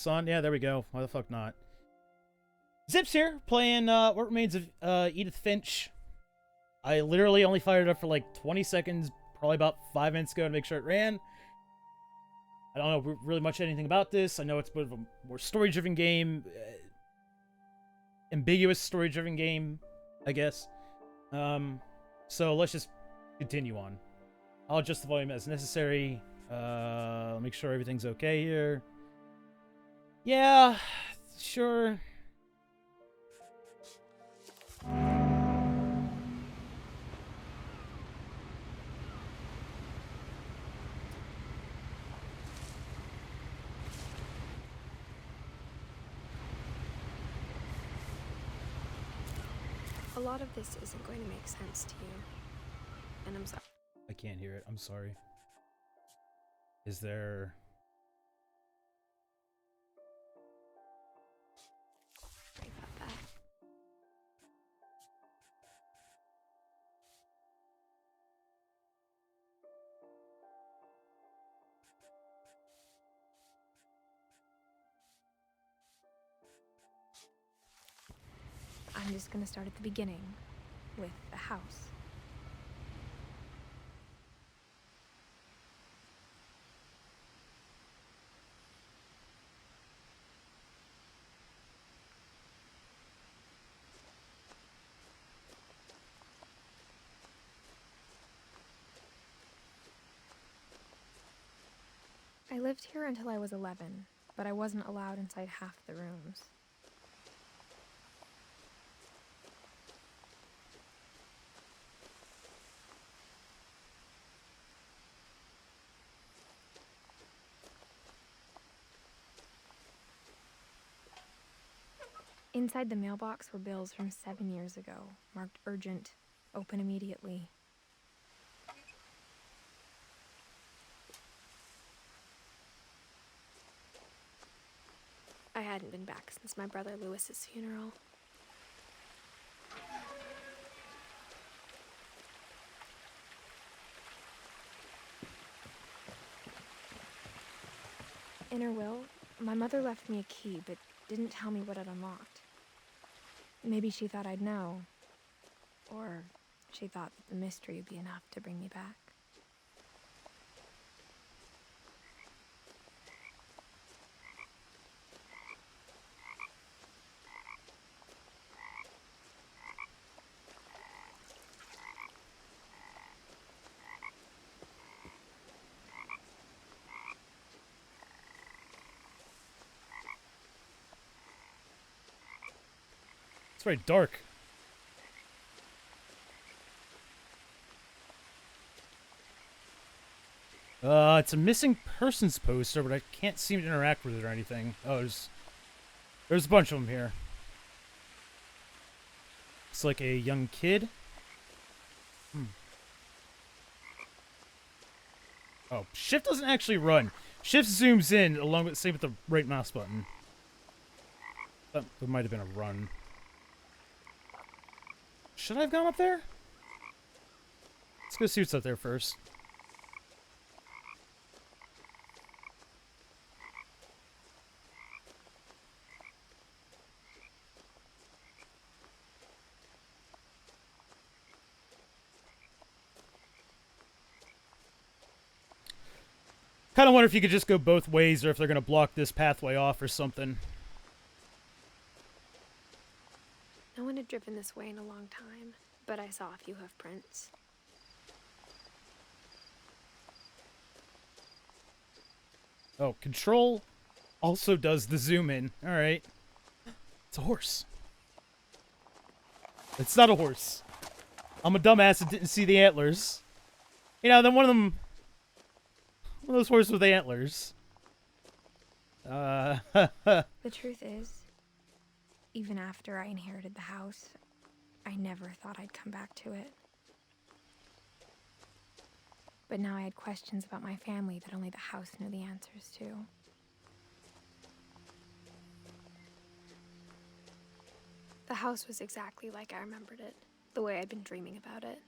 Zips on. Yeah, there we go. Why the fuck not? Zips here, playing What Remains of Edith Finch. I literally only fired it up for like 20 seconds, probably about 5 minutes ago to make sure it ran. I don't know really much anything about this. I know it's a bit of a more story-driven game. Ambiguous story-driven game, I guess. So let's just continue on. I'll adjust the volume as necessary. Make sure everything's okay here. Yeah, sure. A lot of this isn't going to make sense to you. And I'm sorry. I can't hear it. I'm sorry. Is there... Sorry about that. I'm just gonna start at the beginning, with the house. I lived here until I was 11, but I wasn't allowed inside half the rooms. Inside the mailbox were bills from 7 years ago, marked urgent, open immediately. I hadn't been back since my brother Lewis's funeral. In her will, my mother left me a key, but didn't tell me what it unlocked. Maybe she thought I'd know. Or she thought that the mystery would be enough to bring me back. It's very dark. It's a missing persons poster, but I can't seem to interact with it or anything. Oh, there's a bunch of them here. It's like a young kid. Oh, shift doesn't actually run. Shift zooms in along with same with the right mouse button. That might have been a run. Should I have gone up there? Let's go see what's up there first. Kind of wonder if you could just go both ways or if they're going to block this pathway off or something. No one had driven this way in a long time, but I saw a few hoof prints. Oh, control also does the zoom in. Alright. It's a horse. It's not a horse. I'm a dumbass that didn't see the antlers. You know, then one of those horses with antlers. The truth is, even after I inherited the house, I never thought I'd come back to it. But now I had questions about my family that only the house knew the answers to. The house was exactly like I remembered it, the way I'd been dreaming about it.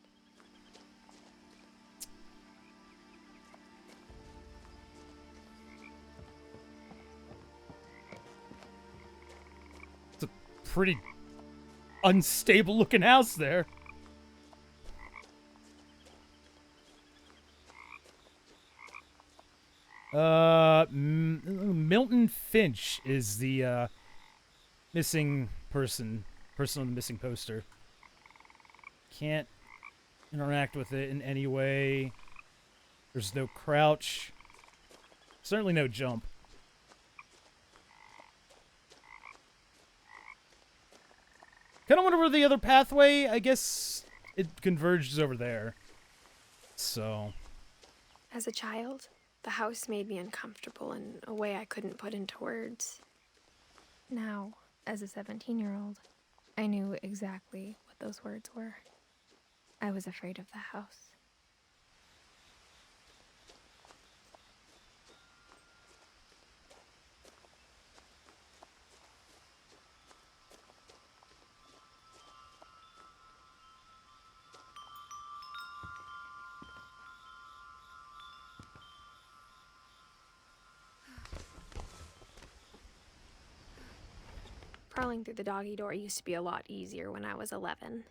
pretty unstable looking house there. Milton Finch is the missing person on the missing poster. Can't interact with it in any way. There's no crouch. Certainly no jump. Kind of wonder where the other pathway, I guess it converges over there. So. As a child, the house made me uncomfortable in a way I couldn't put into words. Now, as a 17-year-old, I knew exactly what those words were. I was afraid of the house. Crawling through the doggy door used to be a lot easier when I was 11.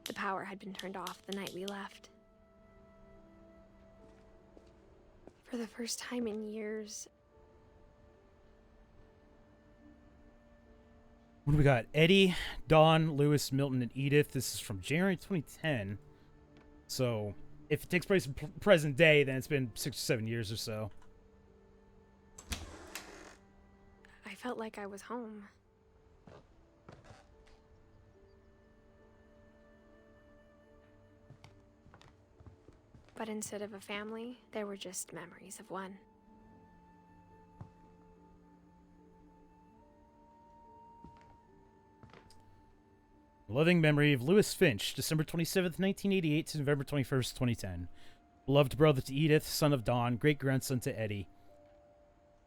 The power had been turned off the night we left. For the first time in years, What do we got? Eddie, Dawn, Lewis, Milton, and Edith. This is from January 2010. So, if it takes place in present day, then it's been 6 or 7 years or so. I felt like I was home. But instead of a family, there were just memories of one. Loving memory of Lewis Finch, December 27th, 1988 to November 21st, 2010. Beloved brother to Edith, son of Dawn, great-grandson to Eddie.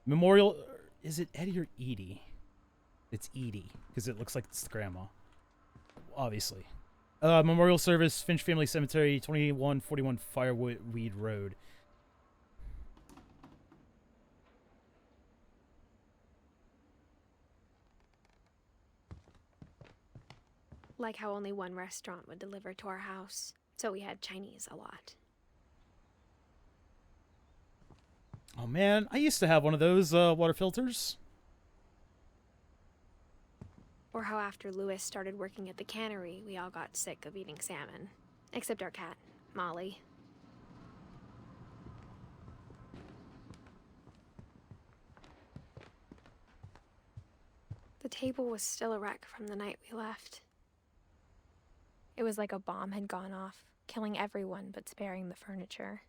Memorial... Is it Eddie or Edie? It's Edie, because it looks like it's the grandma. Obviously. Memorial service, Finch Family Cemetery, 2141 Fireweed Road. Like how only one restaurant would deliver to our house, so we had Chinese a lot. Oh man, I used to have one of those water filters. Or how after Lewis started working at the cannery, we all got sick of eating salmon. Except our cat, Molly. The table was still a wreck from the night we left. It was like a bomb had gone off, killing everyone but sparing the furniture.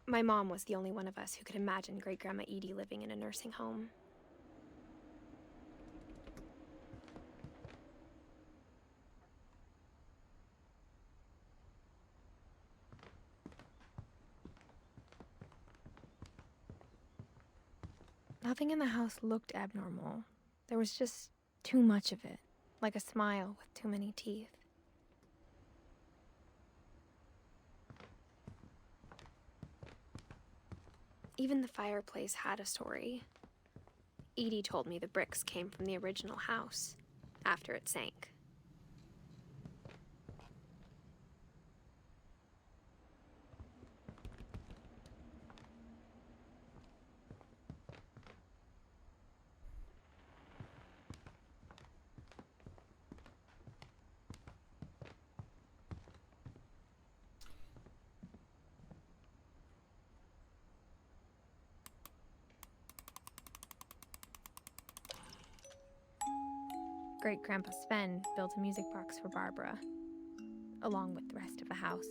My mom was the only one of us who could imagine Great-Grandma Edie living in a nursing home. Nothing in the house looked abnormal. There was just too much of it, like a smile with too many teeth. Even the fireplace had a story. Edie told me the bricks came from the original house, after it sank. Great-Grandpa Sven built a music box for Barbara, along with the rest of the house.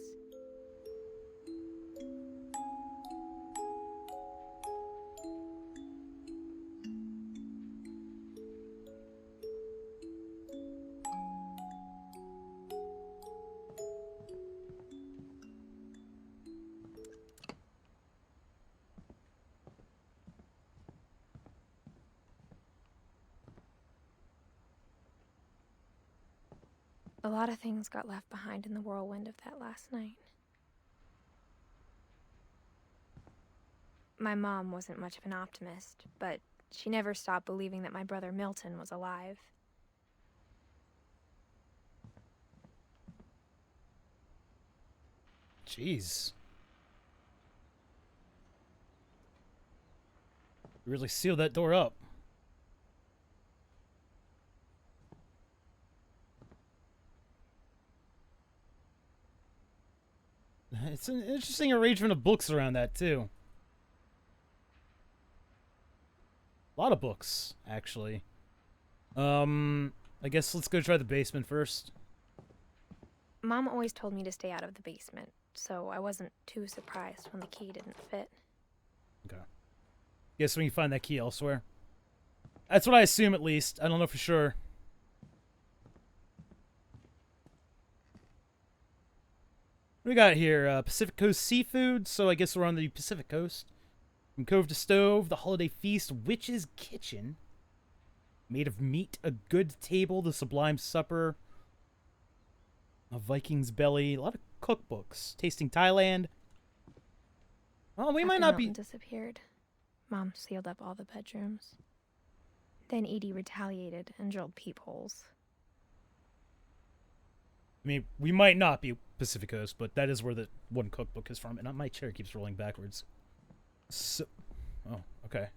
A lot of things got left behind in the whirlwind of that last night. My mom wasn't much of an optimist, but she never stopped believing that my brother Milton was alive. Jeez. You really sealed that door up. It's an interesting arrangement of books around that, too. A lot of books, actually. I guess let's go try the basement first. Mom always told me to stay out of the basement, so I wasn't too surprised when the key didn't fit. Okay. Guess we can find that key elsewhere. That's what I assume, at least. I don't know for sure. What we got here? Pacific Coast Seafood, so I guess we're on the Pacific Coast. From Cove to Stove, the Holiday Feast, Witch's Kitchen. Made of Meat, A Good Table, The Sublime Supper. A Viking's Belly, a lot of cookbooks. Tasting Thailand. Well, we might not be... Milton disappeared, Mom sealed up all the bedrooms. Then Edie retaliated and drilled peepholes. I mean, we might not be Pacific Coast, but that is where the one cookbook is from. And my chair keeps rolling backwards. So... Oh, okay.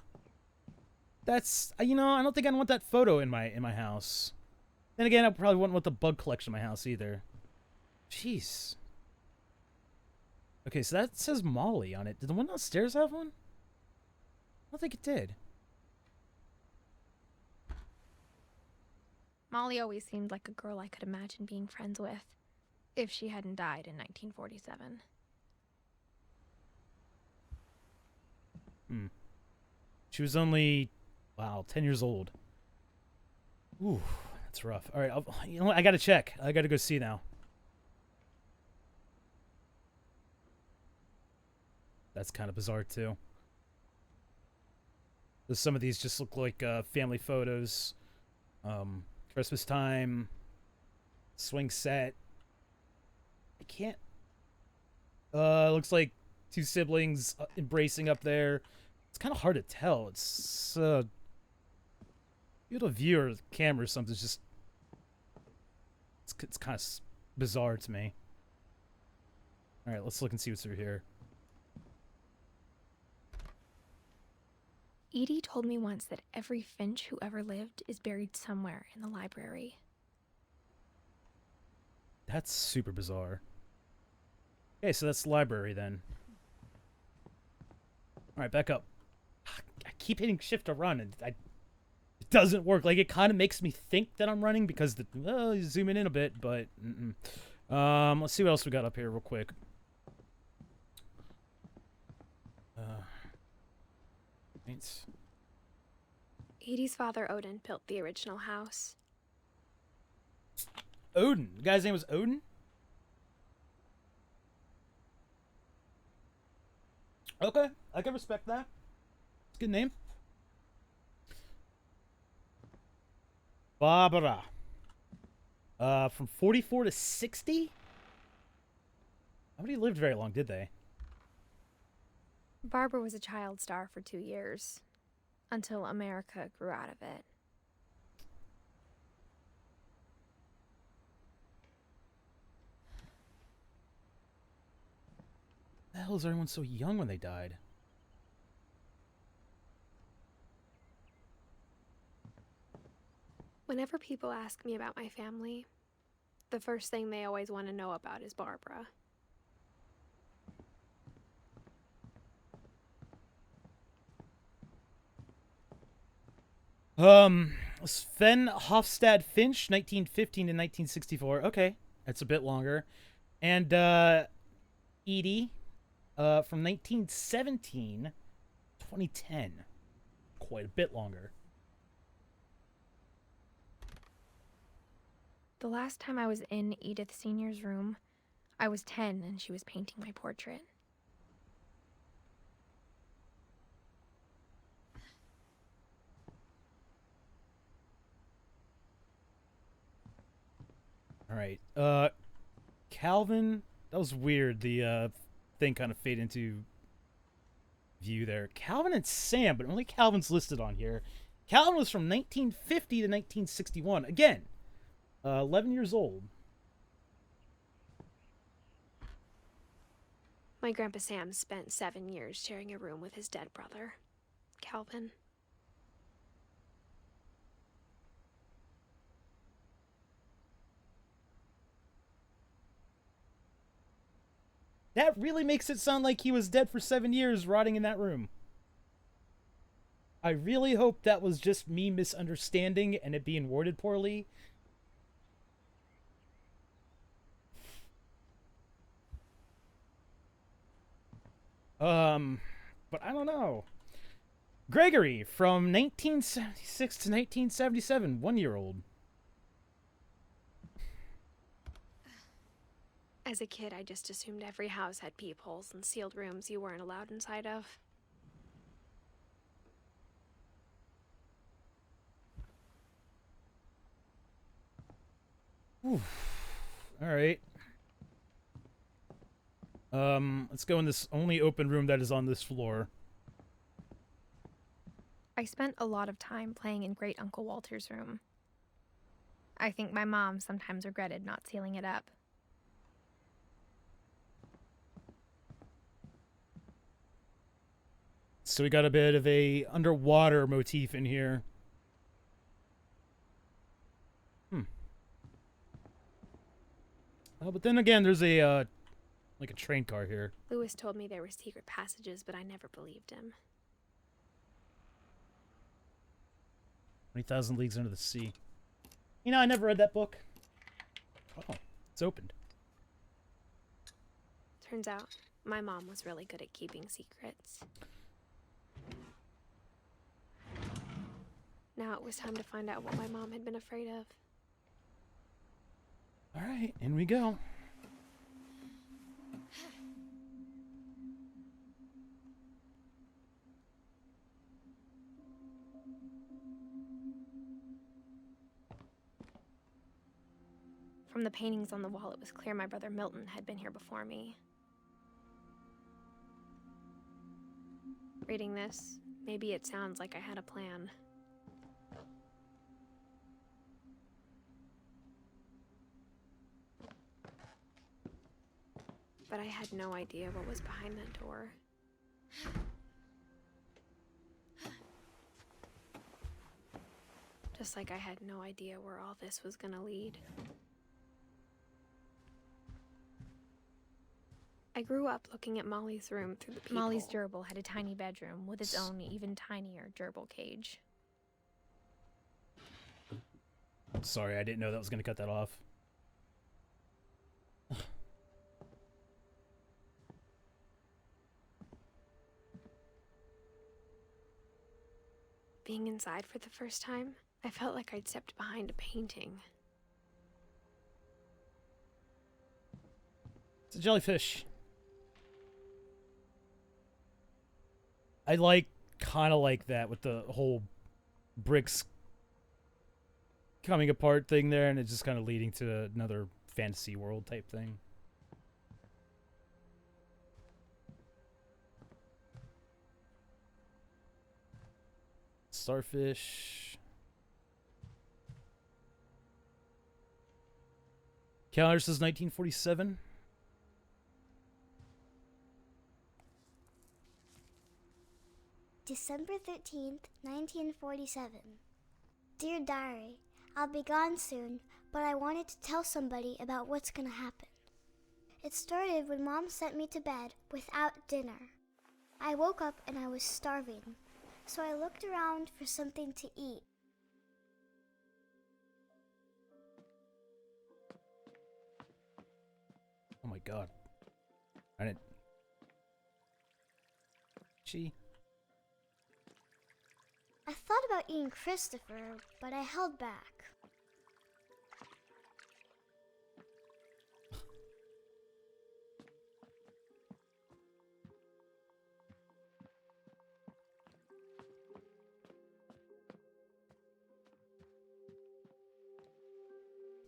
That's... You know, I don't think I'd want that photo in my house. Then again, I probably wouldn't want the bug collection in my house either. Jeez. Okay, so that says Molly on it. Did the one downstairs have one? I don't think it did. Molly always seemed like a girl I could imagine being friends with, if she hadn't died in 1947. She was only, wow, 10 years old. Ooh, that's rough. All right, you know what? I gotta check. I gotta go see now. That's kind of bizarre, too. Some of these just look like family photos. Christmas time. Swing set. I can't... looks like two siblings embracing up there. It's kind of hard to tell. It's, you have a view or camera or something. It's just... It's kind of bizarre to me. Alright, let's look and see what's through here. Edie told me once that every Finch who ever lived is buried somewhere in the library. That's super bizarre. Okay, so that's the library then. Alright, back up. I keep hitting shift to run and it doesn't work. Like, it kind of makes me think that I'm running because the zooming in a bit, but let's see what else we got up here real quick. Thanks. Edie's father Odin built the original house. Odin. The guy's name was Odin? Okay, I can respect that. It's a good name. Barbara. From 44 to 60? Nobody lived very long, did they? Barbara was a child star for 2 years, until America grew out of it. The hell is everyone so young when they died? Whenever people ask me about my family, the first thing they always want to know about is Barbara. Sven Hofstad Finch, 1915 to 1964. Okay, that's a bit longer. And, Edie, from 1917 to 2010. Quite a bit longer. The last time I was in Edith Sr.'s room, I was 10 and she was painting my portrait. All right. Calvin. That was weird. The thing kind of faded into view there. Calvin and Sam, but only Calvin's listed on here. Calvin was from 1950 to 1961. Again, 11 years old. My Grandpa Sam spent 7 years sharing a room with his dead brother, Calvin. That really makes it sound like he was dead for 7 years, rotting in that room. I really hope that was just me misunderstanding and it being worded poorly. But I don't know. Gregory, from 1976 to 1977, 1-year-old. As a kid, I just assumed every house had peepholes and sealed rooms you weren't allowed inside of. All right. Let's go in this only open room that is on this floor. I spent a lot of time playing in Great Uncle Walter's room. I think my mom sometimes regretted not sealing it up. So we got a bit of a underwater motif in here. But then again, there's a like a train car here. Lewis told me there were secret passages, but I never believed him. 20,000 Leagues Under the Sea. You know, I never read that book. Oh, it's opened. Turns out, my mom was really good at keeping secrets. Now it was time to find out what my mom had been afraid of. All right, in we go. From the paintings on the wall, it was clear my brother Milton had been here before me. Reading this, maybe it sounds like I had a plan. But I had no idea what was behind that door. Just like I had no idea where all this was gonna lead. I grew up looking at Molly's room through the peephole. Molly's gerbil had a tiny bedroom with its own even tinier gerbil cage. Sorry, I didn't know that was going to cut that off. Being inside for the first time, I felt like I'd stepped behind a painting. It's a jellyfish. I kind of like that with the whole bricks coming apart thing there, and it's just kind of leading to another fantasy world type thing. Starfish. Calendar says 1947. December 13th, 1947. Dear Diary, I'll be gone soon, but I wanted to tell somebody about what's gonna happen. It started when Mom sent me to bed without dinner. I woke up and I was starving, so I looked around for something to eat. Oh my god. I didn't... She... I thought about eating Christopher, but I held back.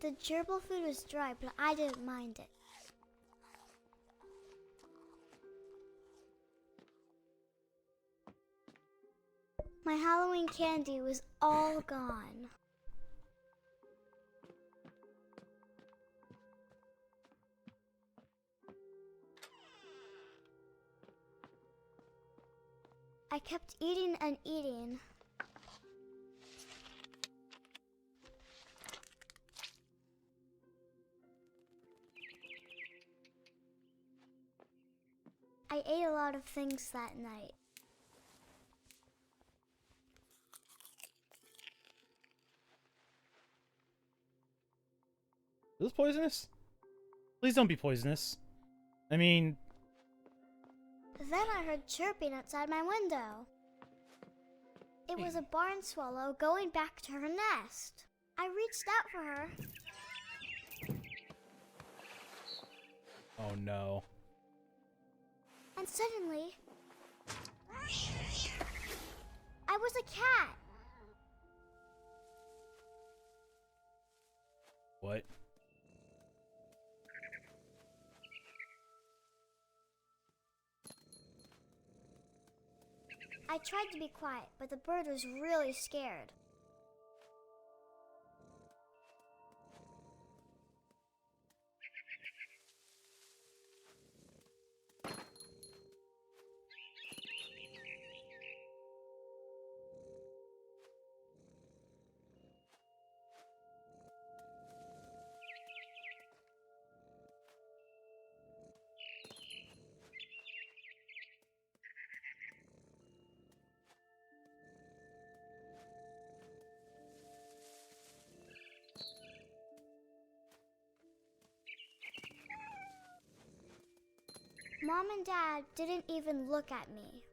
The gerbil food was dry, but I didn't mind it. My Halloween candy was all gone. I kept eating and eating. I ate a lot of things that night. Is this poisonous? Please don't be poisonous. I mean... Then I heard chirping outside my window. It was a barn swallow going back to her nest. I reached out for her. Oh no. And suddenly, I was a cat. What? I tried to be quiet, but the bird was really scared. Mom and Dad didn't even look at me.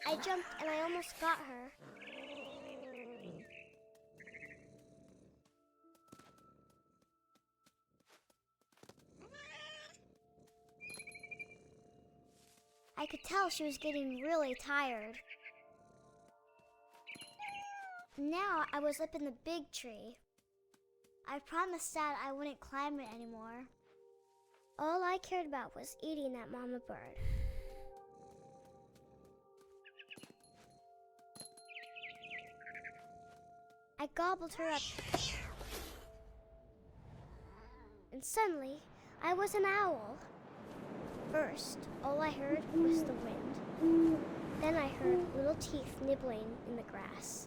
I jumped and I almost got her. I could tell she was getting really tired. Now I was up in the big tree. I promised Dad I wouldn't climb it anymore. All I cared about was eating that mama bird. I gobbled her up. And suddenly, I was an owl. First, all I heard was the wind. Then I heard little teeth nibbling in the grass.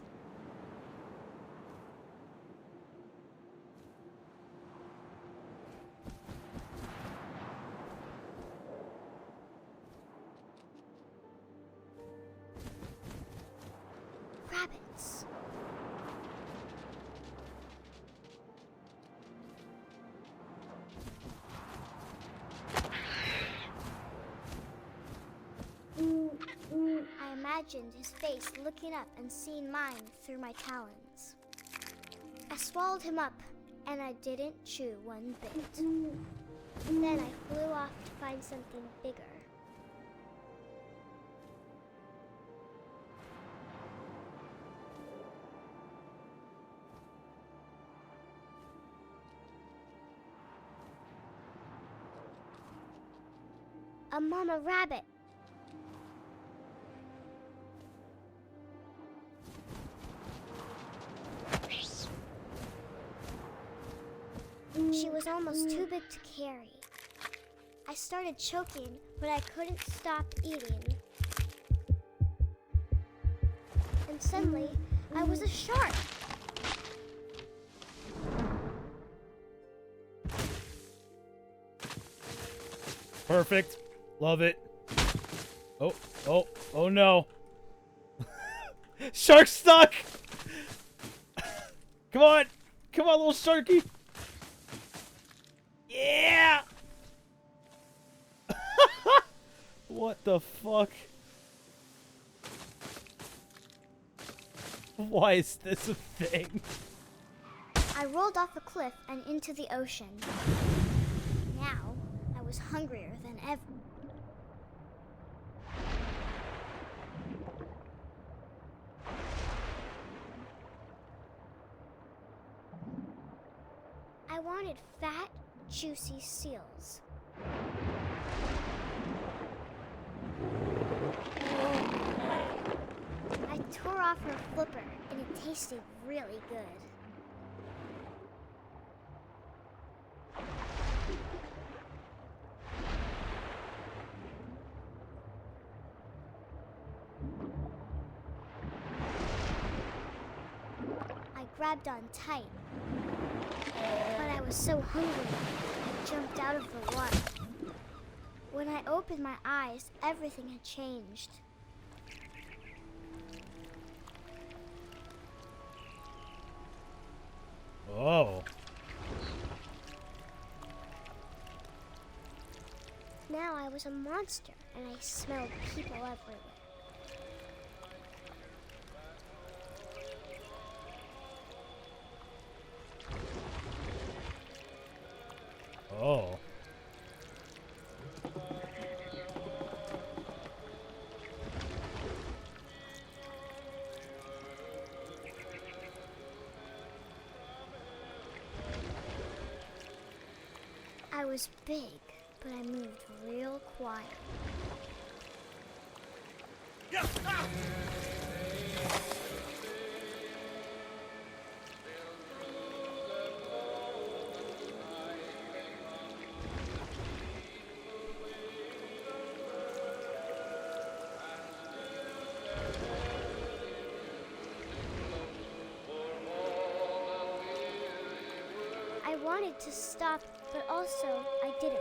Rabbits. I imagined his face looking up and seeing mine through my talons. I swallowed him up, and I didn't chew one bit. Then I flew off to find something bigger. A mama rabbit. She was almost too big to carry. I started choking, but I couldn't stop eating. And suddenly, I was a shark. Perfect. Love it. Oh no. Shark stuck! Come on, little sharky. Yeah! What the fuck? Why is this a thing? I rolled off a cliff and into the ocean. Now, I was hungrier than ever. I wanted fat, juicy seals. I tore off her flipper, and it tasted really good. I grabbed on tight, but I was so hungry, I jumped out of the water. When I opened my eyes, everything had changed. Oh. Now I was a monster, and I smelled people everywhere. Oh. I was big, but I moved real quiet. I wanted to stop, but also I didn't.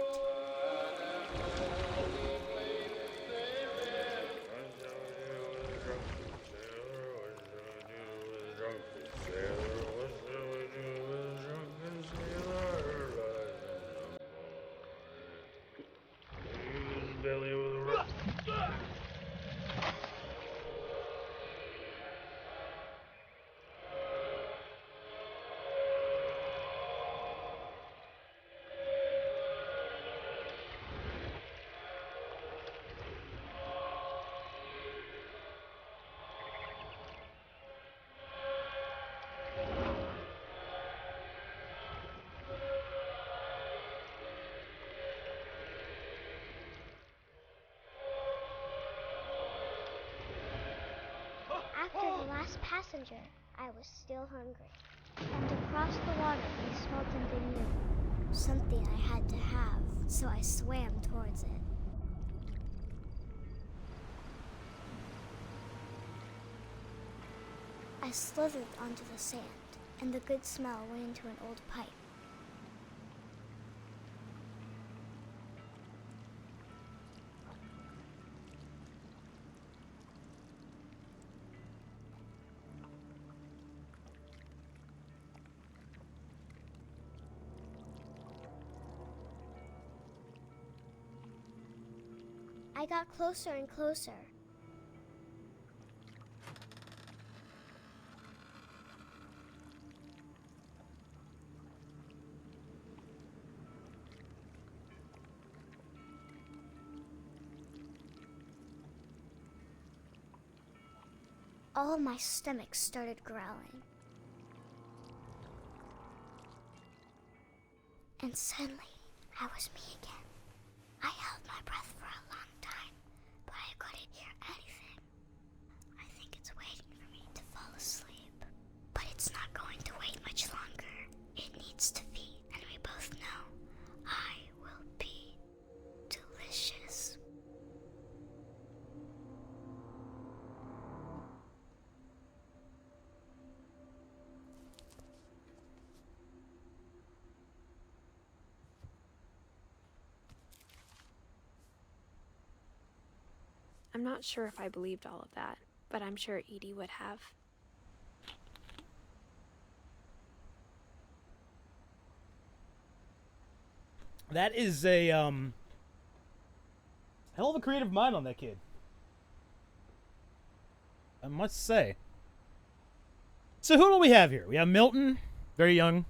After the last passenger, I was still hungry. And across the water, I smelled something new. Something I had to have, so I swam towards it. I slithered onto the sand, and the good smell went into an old pipe. I got closer and closer. All my stomach started growling. And suddenly, I was me again. I held my breath for a long time, but I couldn't hear anything. I think it's waiting for me to fall asleep. But it's not going to wait much longer. It needs to feed, and we both know I will be delicious. I'm not sure if I believed all of that, but I'm sure Edie would have. That is a hell of a creative mind on that kid, I must say. So who do we have here? We have Milton, very young.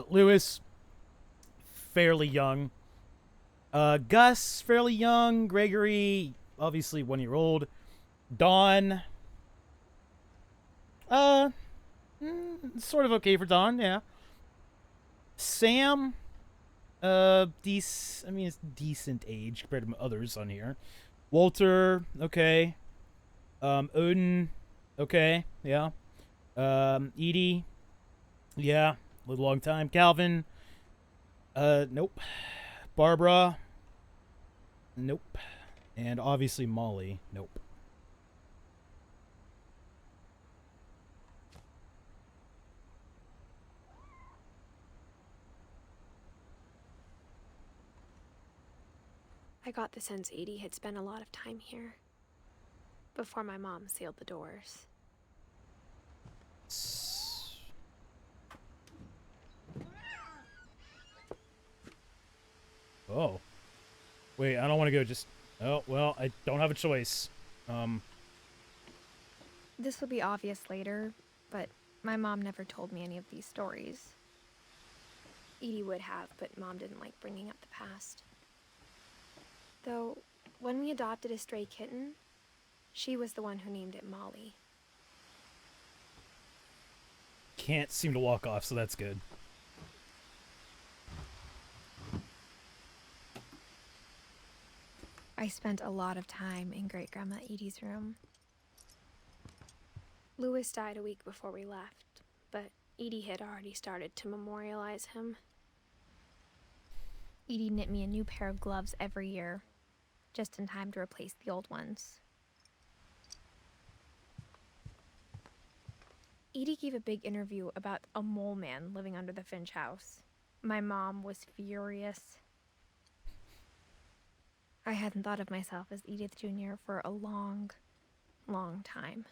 Lewis, fairly young. Gus, fairly young. Gregory, obviously 1 year old. Dawn, sort of okay for Dawn, yeah. Sam, I mean, it's decent age compared to others on here. Walter, okay. Odin, okay, yeah. Edie, yeah, a little long time. Calvin, nope. Barbara, nope. And obviously Molly, nope. I got the sense Edie had spent a lot of time here before my mom sealed the doors. Oh. Wait, I don't want to go just... Oh, well, I don't have a choice. This will be obvious later, but my mom never told me any of these stories. Edie would have, but Mom didn't like bringing up the past. Though, when we adopted a stray kitten, she was the one who named it Molly. Can't seem to walk off, so that's good. I spent a lot of time in Great-Grandma Edie's room. Lewis died a week before we left, but Edie had already started to memorialize him. Edie knit me a new pair of gloves every year, just in time to replace the old ones. Edie gave a big interview about a mole man living under the Finch house. My mom was furious. I hadn't thought of myself as Edith Jr. for a long, long time.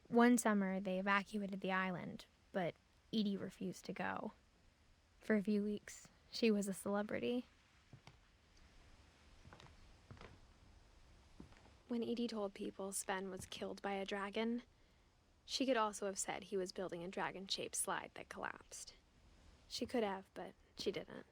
One summer, they evacuated the island, but Edie refused to go. For a few weeks, she was a celebrity. When Edie told people Sven was killed by a dragon, she could also have said he was building a dragon-shaped slide that collapsed. She could have, but she didn't.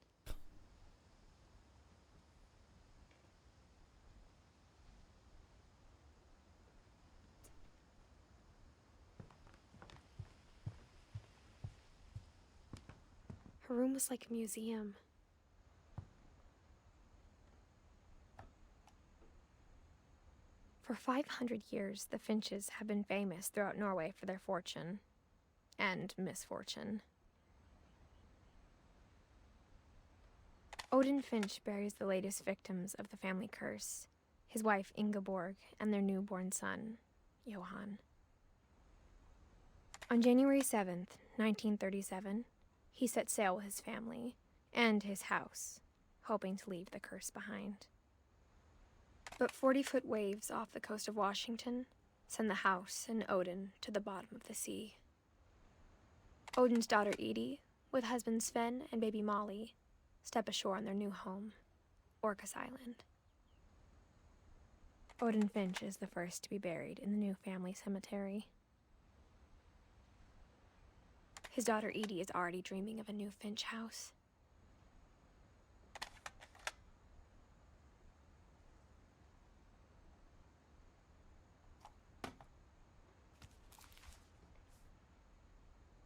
Her room was like a museum. For 500 years, the Finches have been famous throughout Norway for their fortune and misfortune. Odin Finch buries the latest victims of the family curse, his wife Ingeborg and their newborn son, Johan. On January 7th, 1937, he set sail with his family and his house, hoping to leave the curse behind. But 40-foot waves off the coast of Washington send the house and Odin to the bottom of the sea. Odin's daughter Edie, with husband Sven and baby Molly, step ashore on their new home, Orcas Island. Odin Finch is the first to be buried in the new family cemetery. His daughter Edie is already dreaming of a new Finch house.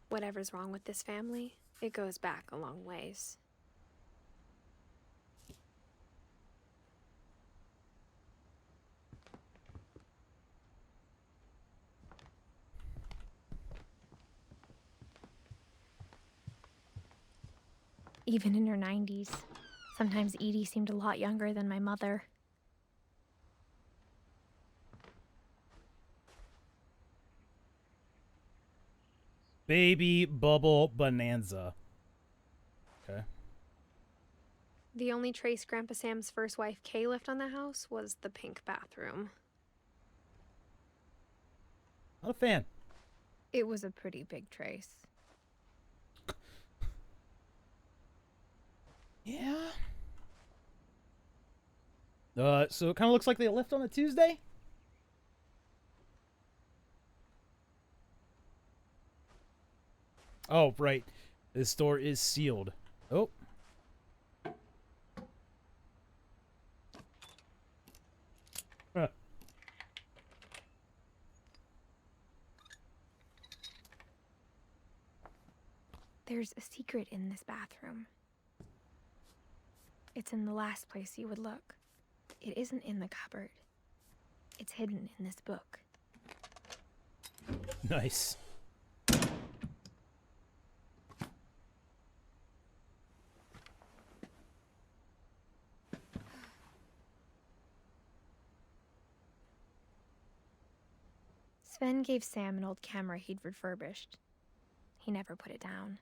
Whatever's wrong with this family, it goes back a long ways. Even in her 90s, sometimes Edie seemed a lot younger than my mother. Baby Bubble Bonanza. Okay. The only trace Grandpa Sam's first wife, Kay, left on the house was the pink bathroom. Not a fan. It was a pretty big trace. Yeah. So it kind of looks like they left on a Tuesday. Oh, right. This door is sealed. Oh. Huh. There's a secret in this bathroom. It's in the last place you would look. It isn't in the cupboard. It's hidden in this book. Nice. Sven gave Sam an old camera he'd refurbished. He never put it down.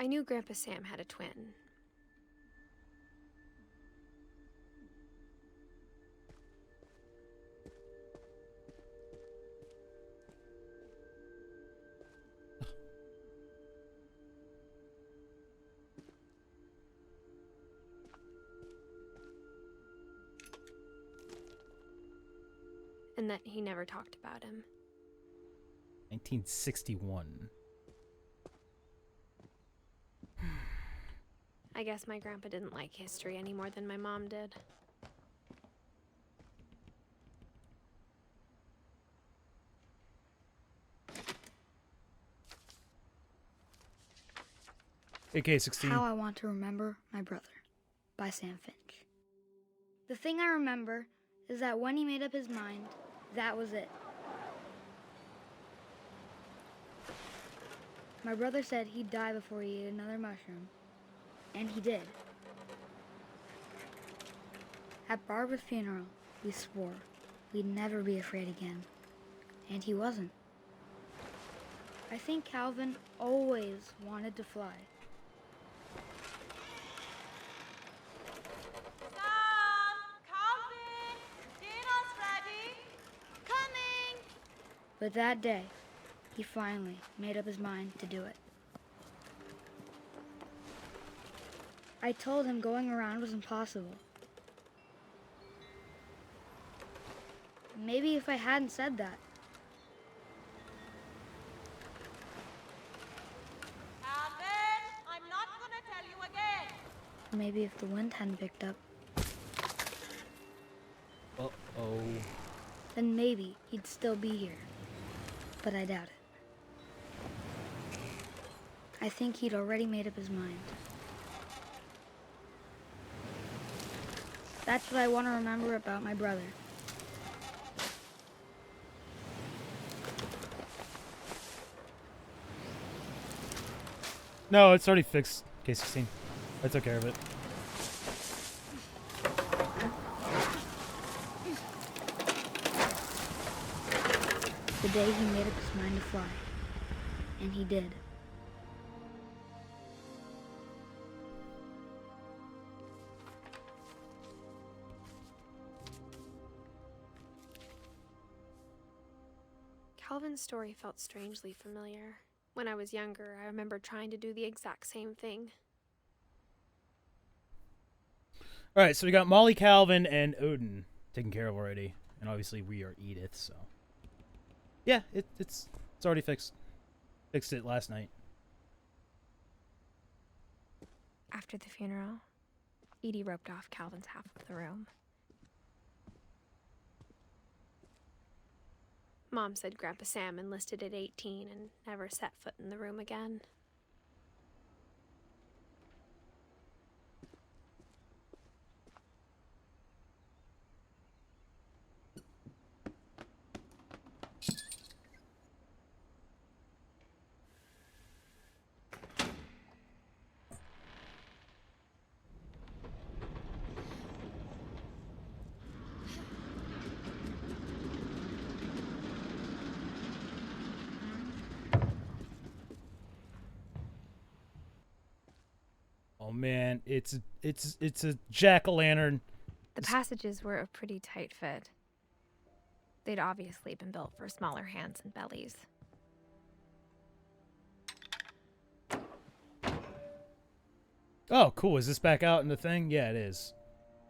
I knew Grandpa Sam had a twin. And that he never talked about him. 1961. I guess my grandpa didn't like history any more than my mom did. AK-16. How I Want to Remember My Brother by Sam Finch. The thing I remember is that when he made up his mind, that was it. My brother said he'd die before he ate another mushroom, and he did. At Barbara's funeral, we swore we'd never be afraid again, and he wasn't. I think Calvin always wanted to fly. But that day, he finally made up his mind to do it. I told him going around was impossible. Maybe if I hadn't said that. Alvin, I'm not gonna tell you again. Maybe if the wind hadn't picked up, Uh-oh. then maybe he'd still be here. But I doubt it. I think he'd already made up his mind. That's what I want to remember about my brother. No, it's already fixed. AK-16. I took care of it. The day he made up his mind to fly. And he did. Calvin's story felt strangely familiar. When I was younger, I remember trying to do the exact same thing. Alright, so we got Molly, Calvin, and Odin taken care of already. And obviously we are Edith, so... Yeah, it's already fixed. Fixed it last night. After the funeral, Edie roped off Calvin's half of the room. Mom said Grandpa Sam enlisted at 18 and never set foot in the room again. Oh man, it's a jack-o'-lantern. The passages were a pretty tight fit. They'd obviously been built for smaller hands and bellies. Oh, cool. Is this back out in the thing? Yeah, it is.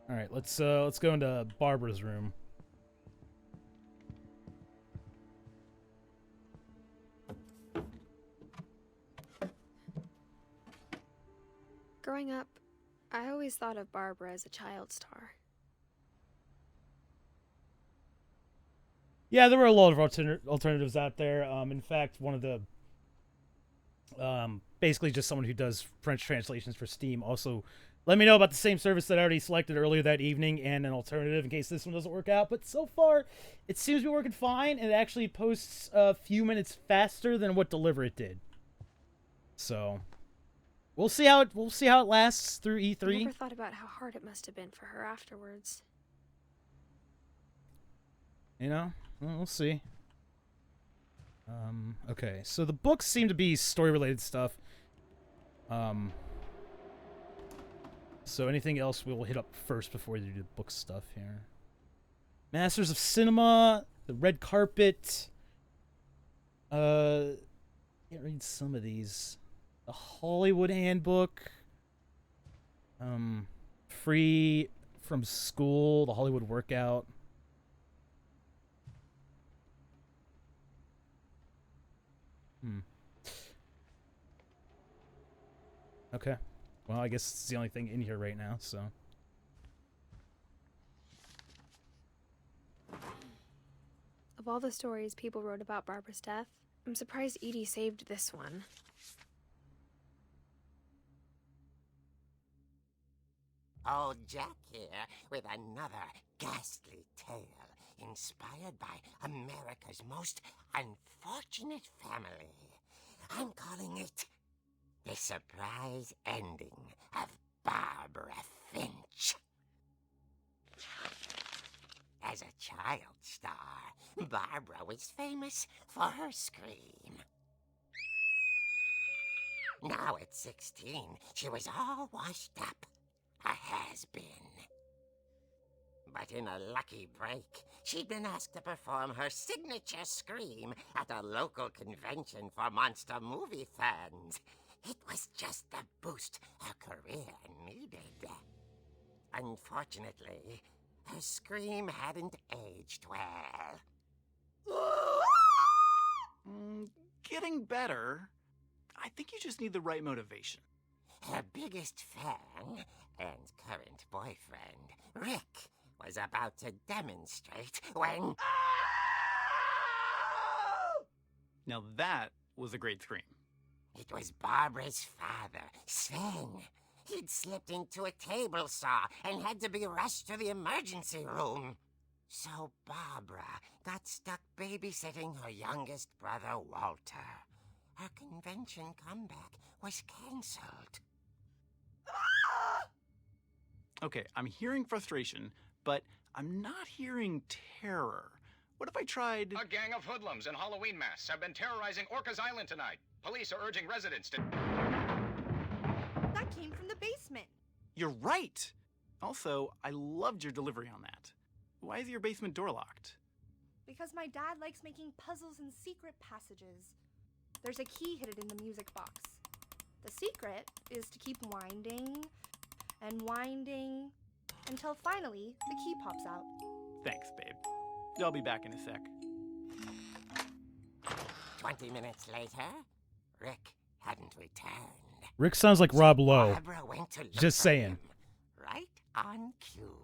All right, let's go into Barbara's room. Growing up, I always thought of Barbara as a child star. Yeah, there were a lot of alternatives out there. In fact, one of the basically just someone who does French translations for Steam also let me know about the same service that I already selected earlier that evening and an alternative in case this one doesn't work out. But so far, it seems to be working fine, and it actually posts a few minutes faster than what Deliver It did. So we'll see how it lasts through E3. I never thought about how hard it must have been for her afterwards. You know, well, we'll see. Okay, so the books seem to be story-related stuff. So anything else we'll hit up first before we do the book stuff here. Masters of Cinema, The Red Carpet. Can't read some of these. The Hollywood Handbook. Free from School, The Hollywood Workout. Okay. Well, I guess it's the only thing in here right now, so. Of all the stories people wrote about Barbara's death, I'm surprised Edie saved this one. Old Jack here with another ghastly tale inspired by America's most unfortunate family. I'm calling it The Surprise Ending of Barbara Finch. As a child star, Barbara was famous for her scream. Now at 16, she was all washed up, a has-been. But in a lucky break, she'd been asked to perform her signature scream at a local convention for monster movie fans. It was just the boost her career needed. Unfortunately, her scream hadn't aged well. Getting better. I think you just need the right motivation. Her biggest fan and current boyfriend, Rick, was about to demonstrate when... Now that was a great scream. It was Barbara's father, Sven. He'd slipped into a table saw and had to be rushed to the emergency room. So Barbara got stuck babysitting her youngest brother, Walter. Her convention comeback was cancelled. Okay, I'm hearing frustration, but I'm not hearing terror. What if I tried... A gang of hoodlums in Halloween masks have been terrorizing Orcas Island tonight. Police are urging residents to... That came from the basement. You're right! Also, I loved your delivery on that. Why is your basement door locked? Because my dad likes making puzzles and secret passages. There's a key hidden in the music box. The secret is to keep winding and winding until finally the key pops out. Thanks, babe. I'll be back in a sec. 20 minutes later, Rick hadn't returned. Rick sounds like Rob Lowe. Barbara went to look Just for saying. him, right on cue.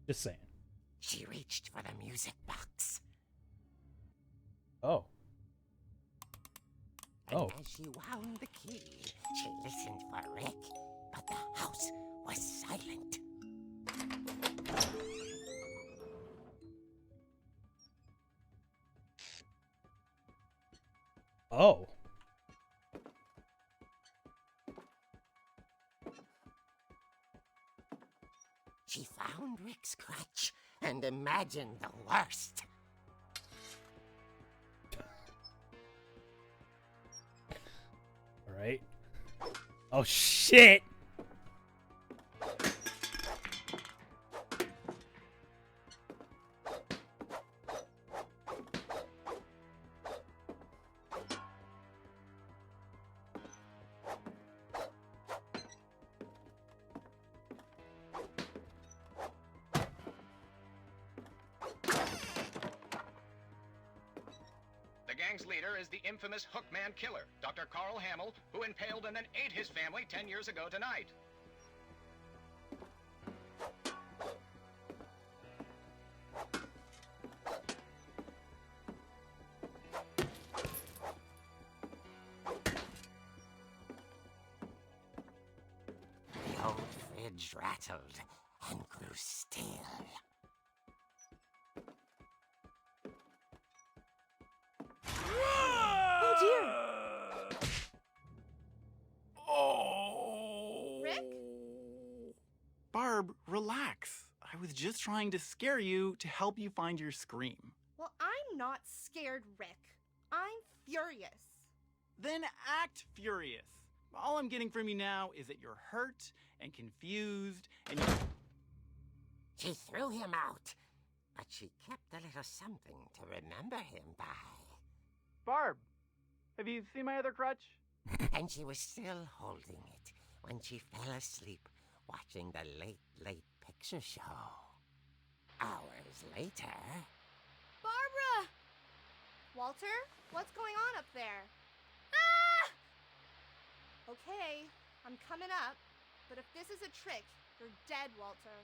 Just saying. She reached for the music box. Oh. And Oh. as she wound the key, she listened for Rick, but the house was silent. Oh. She found Rick's crutch and imagined the worst. All Alright. Oh, shit! The gang's leader is the infamous Hookman killer, Dr. Carl Hamill, who impaled and then ate his family 10 years ago tonight. The old fridge rattled and grew still. Oh dear! Oh. Rick? Barb, relax. I was just trying to scare you to help you find your scream. Well, I'm not scared, Rick. I'm furious. Then act furious. All I'm getting from you now is that you're hurt and confused and you... She threw him out, but she kept a little something to remember him by. Barb, have you seen my other crutch? And she was still holding it when she fell asleep watching the late picture show. Hours later... Barbara! Walter, what's going on up there? Ah! Okay, I'm coming up, but if this is a trick, you're dead, Walter.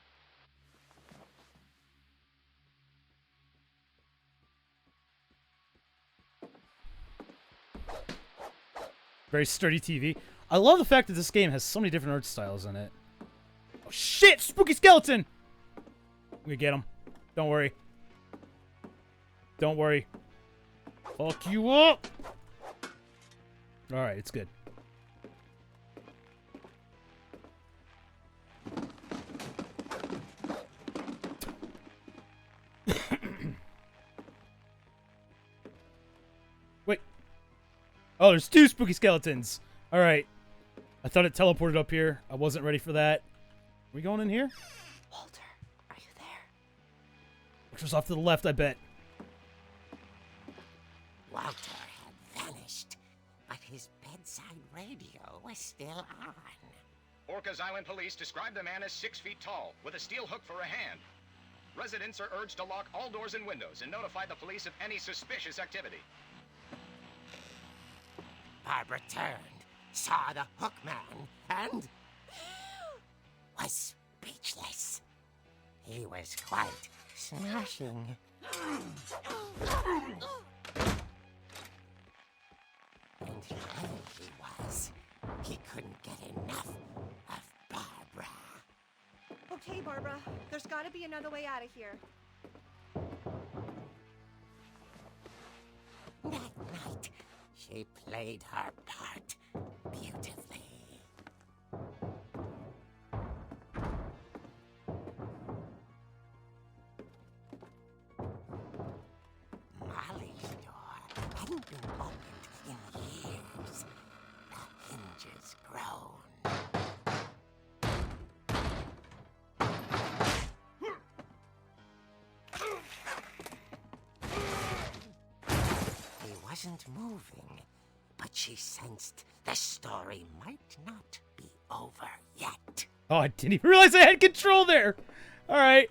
Very sturdy TV. I love the fact that this game has so many different art styles in it. Oh shit! Spooky skeleton! We get him. Don't worry. Don't worry. Fuck you up! Alright, it's good. Wait. Oh, there's two spooky skeletons. Alright. I thought it teleported up here. I wasn't ready for that. We going in here? Walter, are you there? Which was off to the left, I bet. Walter had vanished, but his bedside radio was still on. Orcas Island police describe the man as 6 feet tall, with a steel hook for a hand. Residents are urged to lock all doors and windows and notify the police of any suspicious activity. Barbara turned, saw the hook man, and was speechless. He was quite smashing. And whoever he was, he couldn't get enough of Barbara. Okay, Barbara, there's gotta be another way out of here. That night, she played her part beautifully. Molly's door hadn't been opened in years. The hinges groaned. He wasn't moving, but she sensed the story might not be over yet. Oh, I didn't even realize I had control there. All right.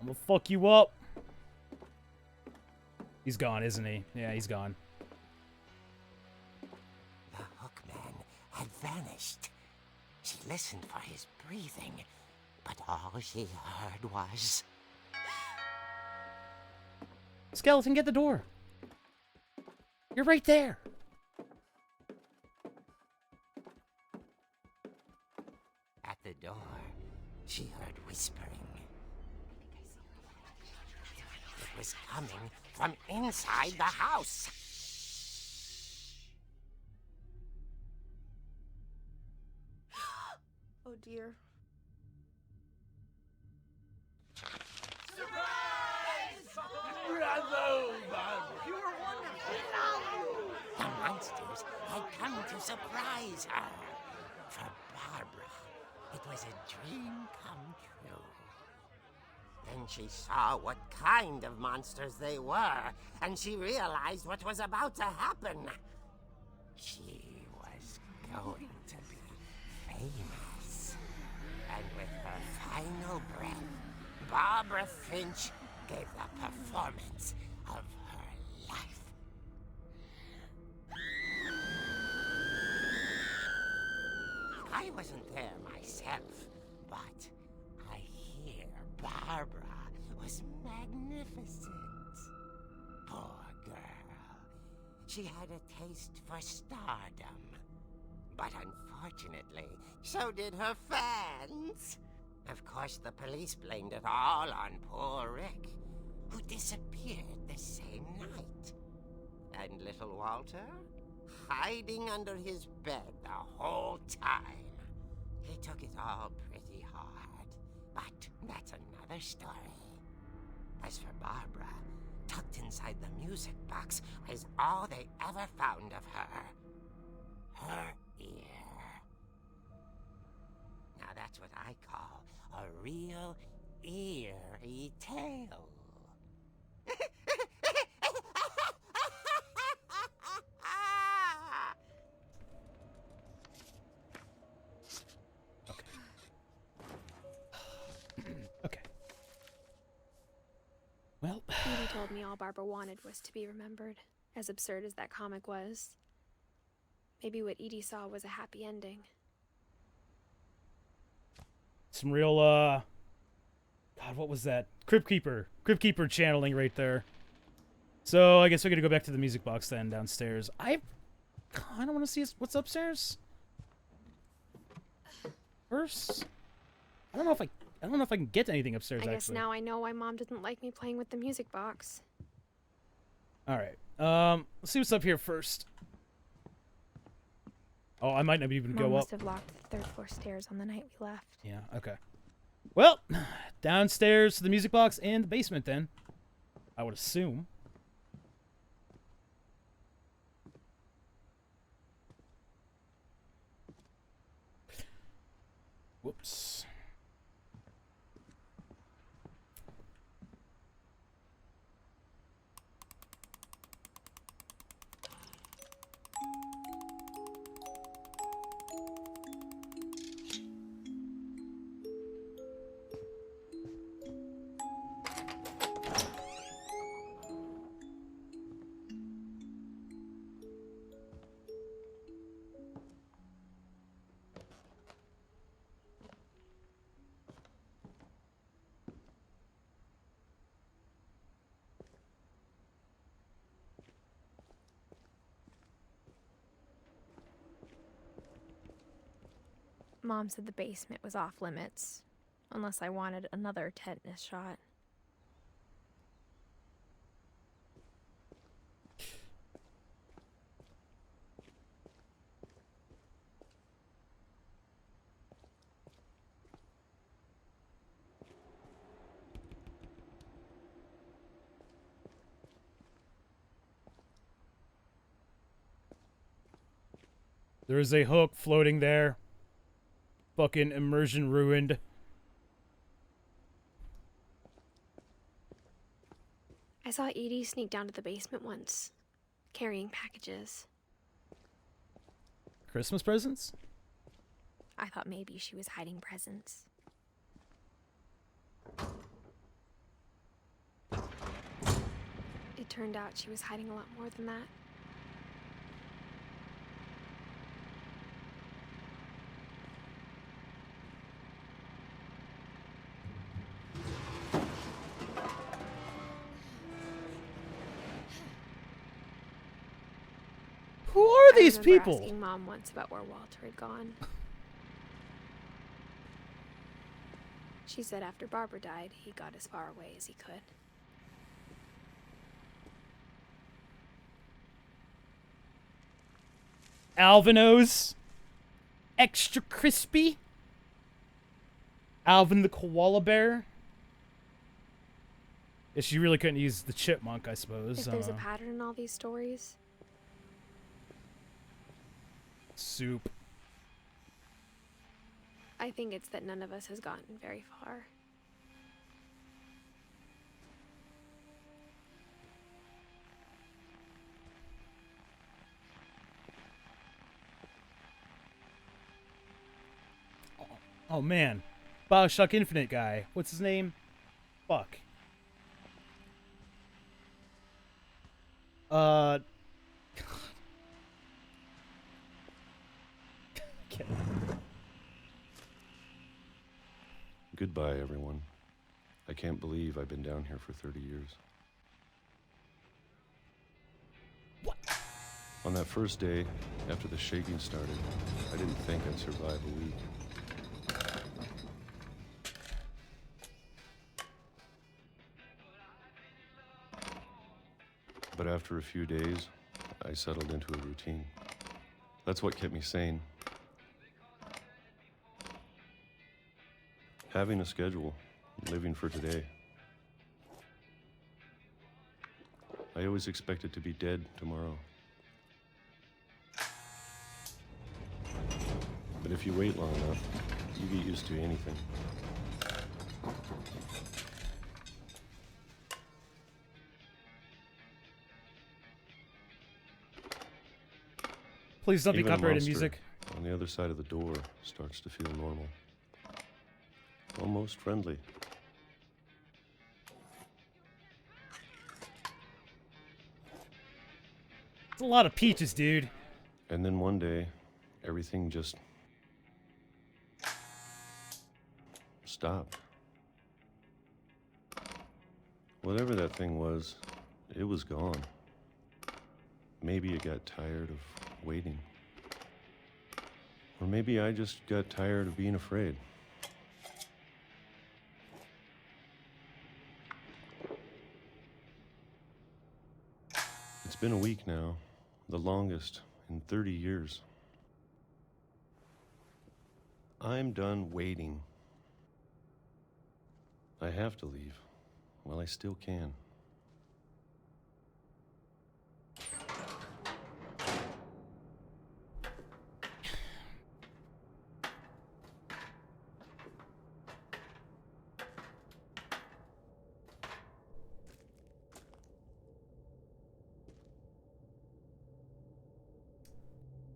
I'm gonna fuck you up. He's gone, isn't he? Yeah, he's gone. The hookman had vanished. She listened for his breathing, but all she heard was... Skeleton, get the door. You're right there. At the door, she heard whispering. It was coming from inside the house. Oh dear. come to surprise her. For Barbara, it was a dream come true. Then she saw what kind of monsters they were, and she realized what was about to happen. She was going to be famous. And with her final breath, Barbara Finch gave the performance of her life. I wasn't there myself, but I hear Barbara was magnificent. Poor girl. She had a taste for stardom. But unfortunately, so did her fans. Of course, the police blamed it all on poor Rick, who disappeared the same night. And little Walter? Hiding under his bed the whole time. He took it all pretty hard, but that's another story. As for Barbara, tucked inside the music box was all they ever found of her. Her ear. Now that's what I call a real eerie tale. Okay. Well, Edie told me all Barbara wanted was to be remembered, as absurd as that comic was. Maybe what Edie saw was a happy ending. some real, God, what was that? Crypt Keeper channeling right there. So, I guess we're gonna go back to the music box then, downstairs. I kinda wanna see what's upstairs. First, I don't know if I can get to anything upstairs, I guess actually. now I know why Mom didn't like me playing with the music box. Alright, let's see what's up here first. Oh, I might not even Mom go must up. have locked the third floor stairs on the night we left. Yeah, okay. Well, downstairs to the music box and the basement then, I would assume. Whoops. Mom said the basement was off limits, unless I wanted another tetanus shot. There is a hook floating there. Fucking immersion ruined. I saw Edie sneak down to the basement once, carrying packages. Christmas presents? I thought maybe she was hiding presents. It turned out she was hiding a lot more than that. Who are I these remember people? asking Mom once about where Walter had gone. She said after Barbara died, he got as far away as he could. Alvinos. Extra crispy. Alvin the koala bear. Yeah, she really couldn't use the chipmunk, I suppose. If there's a pattern in all these stories, Soup. I think it's that none of us has gotten very far. Oh man. BioShock Infinite guy. What's his name? Fuck. God. Okay. Goodbye, everyone. I can't believe I've been down here for 30 years. What? On that first day, after the shaking started, I didn't think I'd survive a week. But after a few days, I settled into a routine. That's what kept me sane. Having a schedule, living for today. I always expected to be dead tomorrow. But if you wait long enough, you get used to anything. Please don't be Even a copyrighted monster music. on the other side of the door starts to feel normal. Almost friendly. It's a lot of peaches, dude. And then one day, everything just stopped. Whatever that thing was, it was gone. Maybe it got tired of waiting. Or maybe I just got tired of being afraid. It's been a week now, the longest in 30 years. I'm done waiting. I have to leave while I still can.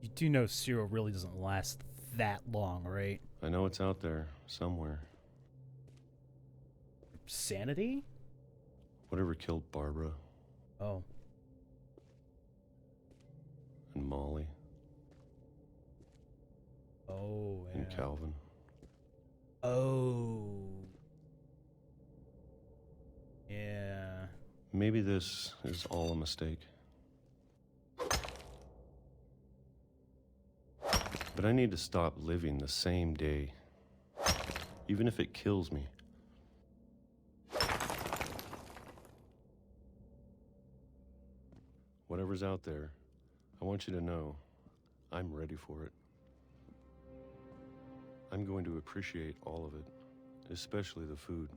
You do know Cyril really doesn't last that long, right? I know it's out there somewhere. Sanity? Whatever killed Barbara Oh. and Molly Oh, yeah. and Calvin. Oh. Yeah. Maybe this is all a mistake. But I need to stop living the same day, even if it kills me. Whatever's out there, I want you to know I'm ready for it. I'm going to appreciate all of it, especially the food.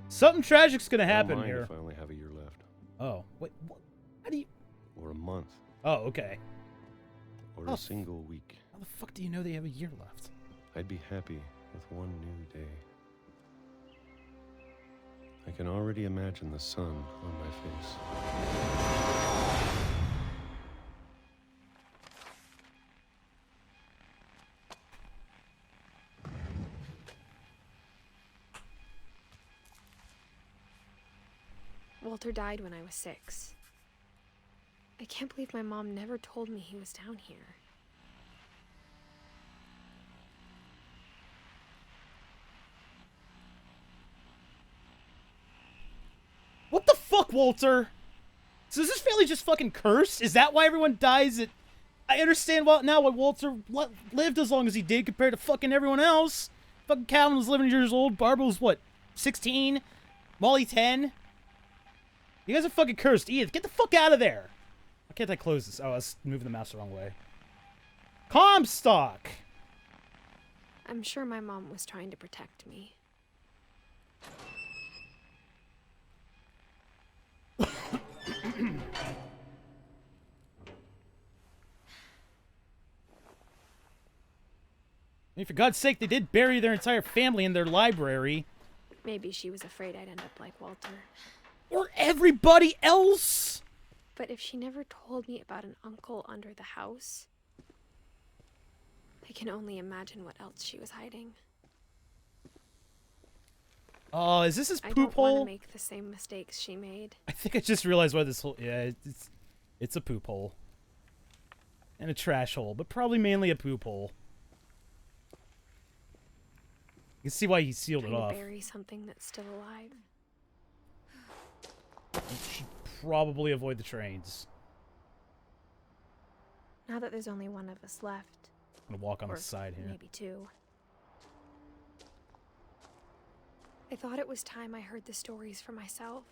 Something tragic's gonna I don't happen mind here. if I only have a year left, Oh, wait, what? How do you... or a month, Oh, okay. or Oh. a single week. How the fuck do you know they have a year left? I'd be happy with one new day. I can already imagine the sun on my face. Walter died when I was 6. I can't believe my mom never told me he was down here. What the fuck, Walter? So is this family just fucking cursed? Is that why everyone dies at... I understand now why Walter lived as long as he did compared to fucking everyone else. Fucking Calvin was 11 years old. Barbara was, what, 16? Molly, 10? You guys are fucking cursed. Edith, get the fuck out of there. Why can't I close this? Oh, I was moving the mouse the wrong way. Comstock! I'm sure my mom was trying to protect me. I mean, for God's sake, they did bury their entire family in their library. Maybe she was afraid I'd end up like Walter. Or everybody else! But if she never told me about an uncle under the house, I can only imagine what else she was hiding. Oh, is this his I poop don't want to hole? make the same mistakes she made. I think I just realized why this hole... Yeah, it's a poop hole. And a trash hole, but probably mainly a poop hole. You can see why he sealed it Trying off. to bury something that's still alive. You should probably avoid the trains. Now that there's only one of us left. I'm gonna walk on or the side here. Maybe two. I thought it was time I heard the stories for myself.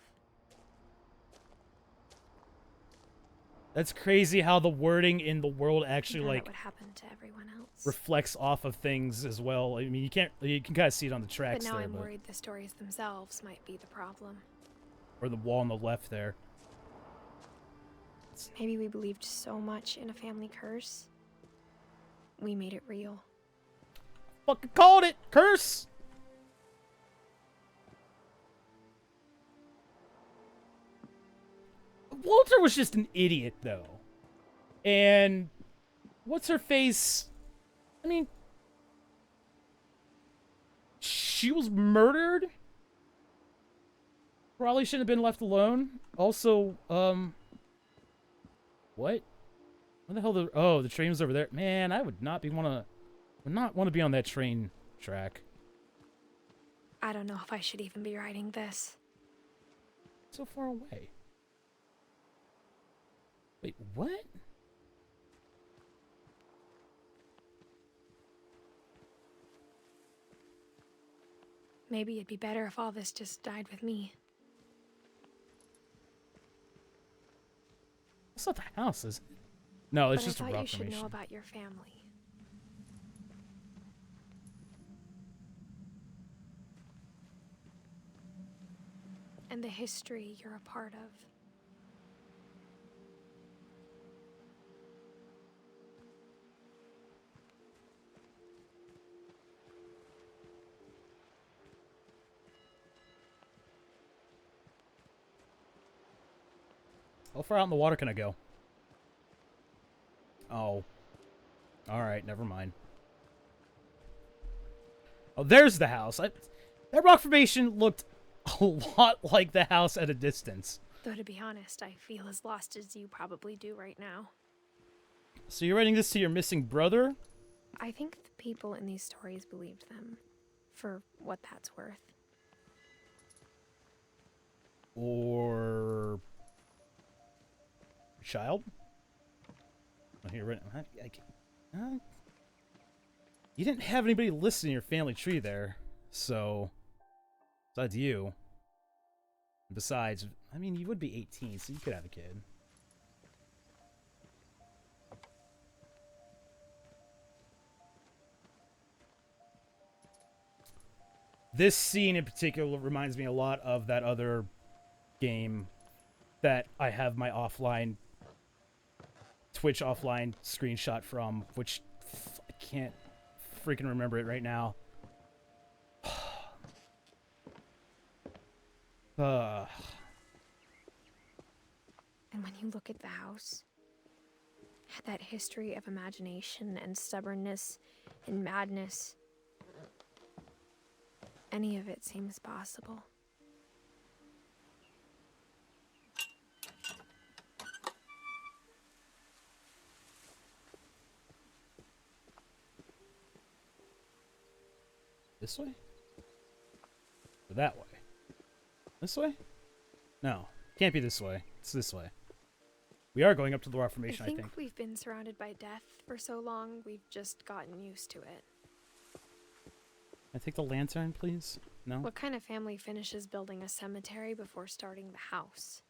That's crazy how the wording in the world actually, Now like, that would happen to everyone else. reflects off of things as well. I mean, you can kind of see it on the tracks But now there, I'm worried the stories themselves might be the problem. or the wall on the left there. Maybe we believed so much in a family curse. We made it real. Fucking called it! Curse! Walter was just an idiot, though. And what's her face? I mean, she was murdered? Probably shouldn't have been left alone. Also, what? What the hell? The train was over there. Man, I would not want to be on that train track. I don't know if I should even be writing this. So far away. Wait, what? Maybe it'd be better if all this just died with me. That's not the house, is it? No, it's But just a I thought rock you should formation. know about your family. And the history you're a part of. How far out in the water can I go? Oh. Alright, never mind. Oh, there's the house. That rock formation looked a lot like the house at a distance. Though to be honest, I feel as lost as you probably do right now. So you're writing this to your missing brother? I think the people in these stories believed them. For what that's worth. Or... child? Oh, here, you didn't have anybody listed in your family tree there, so... Besides you. Besides, I mean, you would be 18, so you could have a kid. This scene in particular reminds me a lot of that other game that I have my offline Twitch offline screenshot from, which I can't freaking remember it right now. And when you look at the house, that history of imagination and stubbornness and madness, any of it seems possible. This way? Or that way? This way? No. Can't be this way. It's this way. We are going up to the rock formation, I think. We've been surrounded by death for so long, we've just gotten used to it. Can I take the lantern, please? No? What kind of family finishes building a cemetery before starting the house?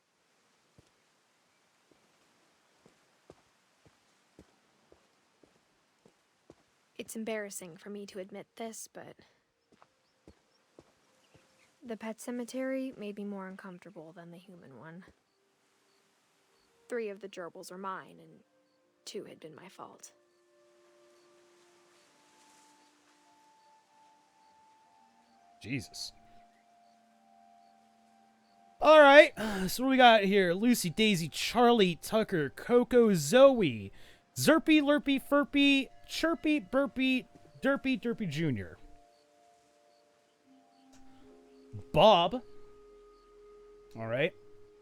It's embarrassing for me to admit this, but the pet cemetery made me more uncomfortable than the human one. 3 of the gerbils are mine, and 2 had been my fault. Jesus. All right, so what we got here? Lucy, Daisy, Charlie, Tucker, Coco, Zoe, Zerpy, Lurpy, Furpy, Chirpy, Burpy, Derpy, Derpy Jr. Bob. All right.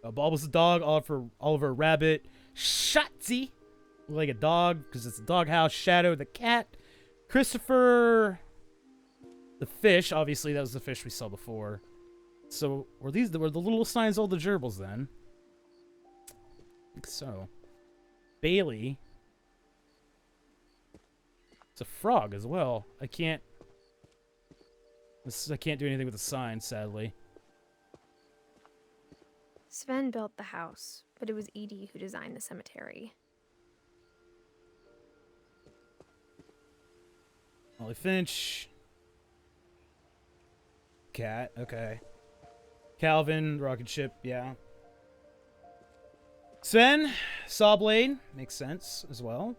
Bob was a dog. Oliver a rabbit. Shotzi, like a dog because it's a doghouse. Shadow the cat. Christopher the fish. Obviously, that was the fish we saw before. So were the little signs all the gerbils then? I think so. Bailey. It's a frog as well. I can't do anything with the sign, sadly. Sven built the house, but it was Edie who designed the cemetery. Molly Finch. Cat, okay. Calvin, rocket ship, yeah. Sven, Sawblade, makes sense as well.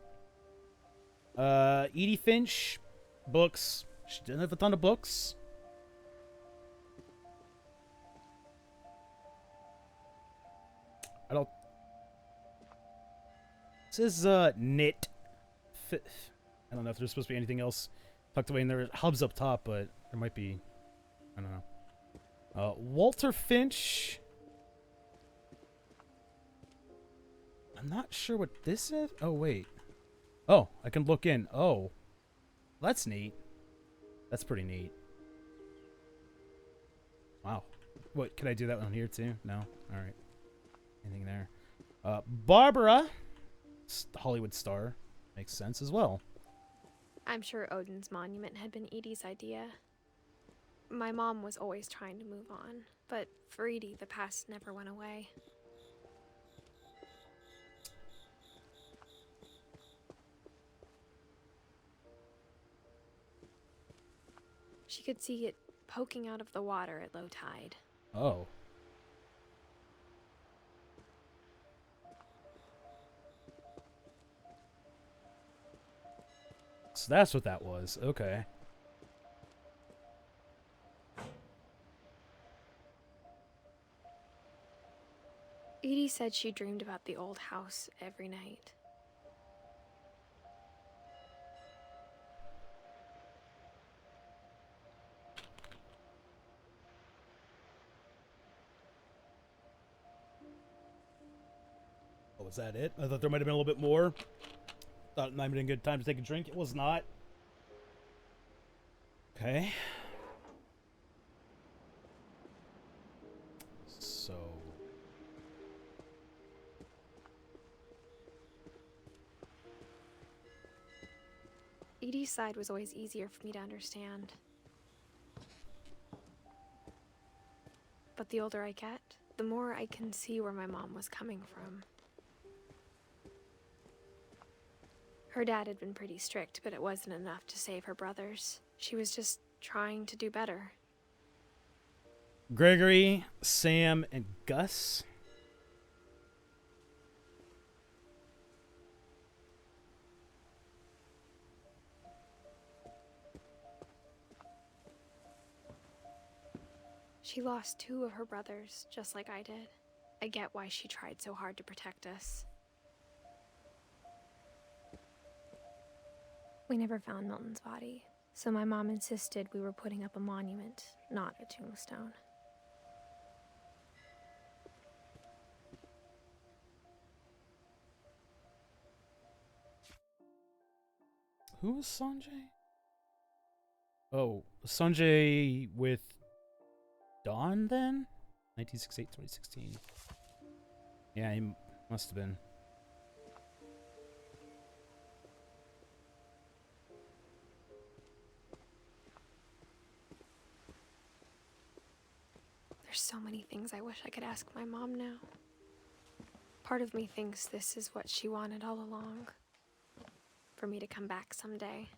Edie Finch, books. She didn't have a ton of books. This is knit. I don't know if there's supposed to be anything else tucked away in there. Hubs up top, but there might be. I don't know. Walter Finch. I'm not sure what this is. Oh wait. Oh, I can look in. Oh, that's neat. That's pretty neat. Wow. What, can I do that one here too? No? Alright. Anything there? Barbara. Hollywood star. Makes sense as well. I'm sure Odin's monument had been Edie's idea. My mom was always trying to move on, but for Edie, the past never went away. She could see it poking out of the water at low tide. Oh. So that's what that was. Okay. Edie said she dreamed about the old house every night. Oh, was that it? I thought there might have been a little bit more. Thought it might have been a good time to take a drink. It was not. Okay. So. Edie's side was always easier for me to understand. But the older I get, the more I can see where my mom was coming from. Her dad had been pretty strict, but it wasn't enough to save her brothers. She was just trying to do better. Gregory, Sam, and Gus. She lost 2 of her brothers, just like I did. I get why she tried so hard to protect us. We never found Milton's body, so my mom insisted we were putting up a monument, not a tombstone. Who was Sanjay? Oh, Sanjay with Dawn then? 1968, 2016. Yeah, he must have been. There's so many things I wish I could ask my mom now. Part of me thinks this is what she wanted all along. For me to come back someday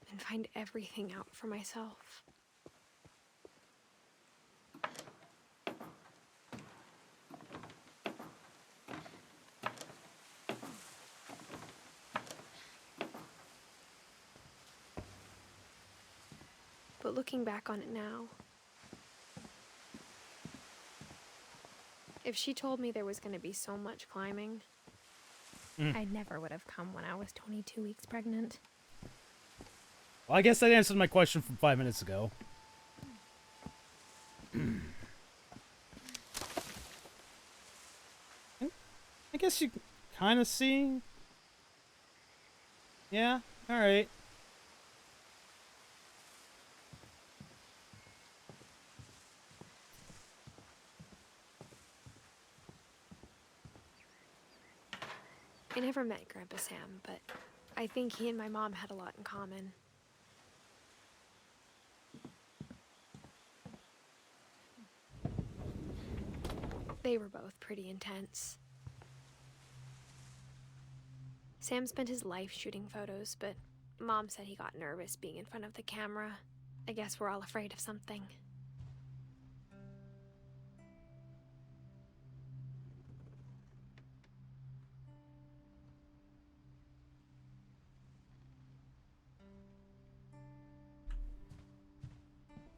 and find everything out for myself. But looking back on it now, if she told me there was going to be so much climbing, I never would have come when I was 22 weeks pregnant. Well, I guess that answered my question from 5 minutes ago. I guess you kind of see. Yeah, alright. I never met Grandpa Sam, but I think he and my mom had a lot in common. They were both pretty intense. Sam spent his life shooting photos, but Mom said he got nervous being in front of the camera. I guess we're all afraid of something.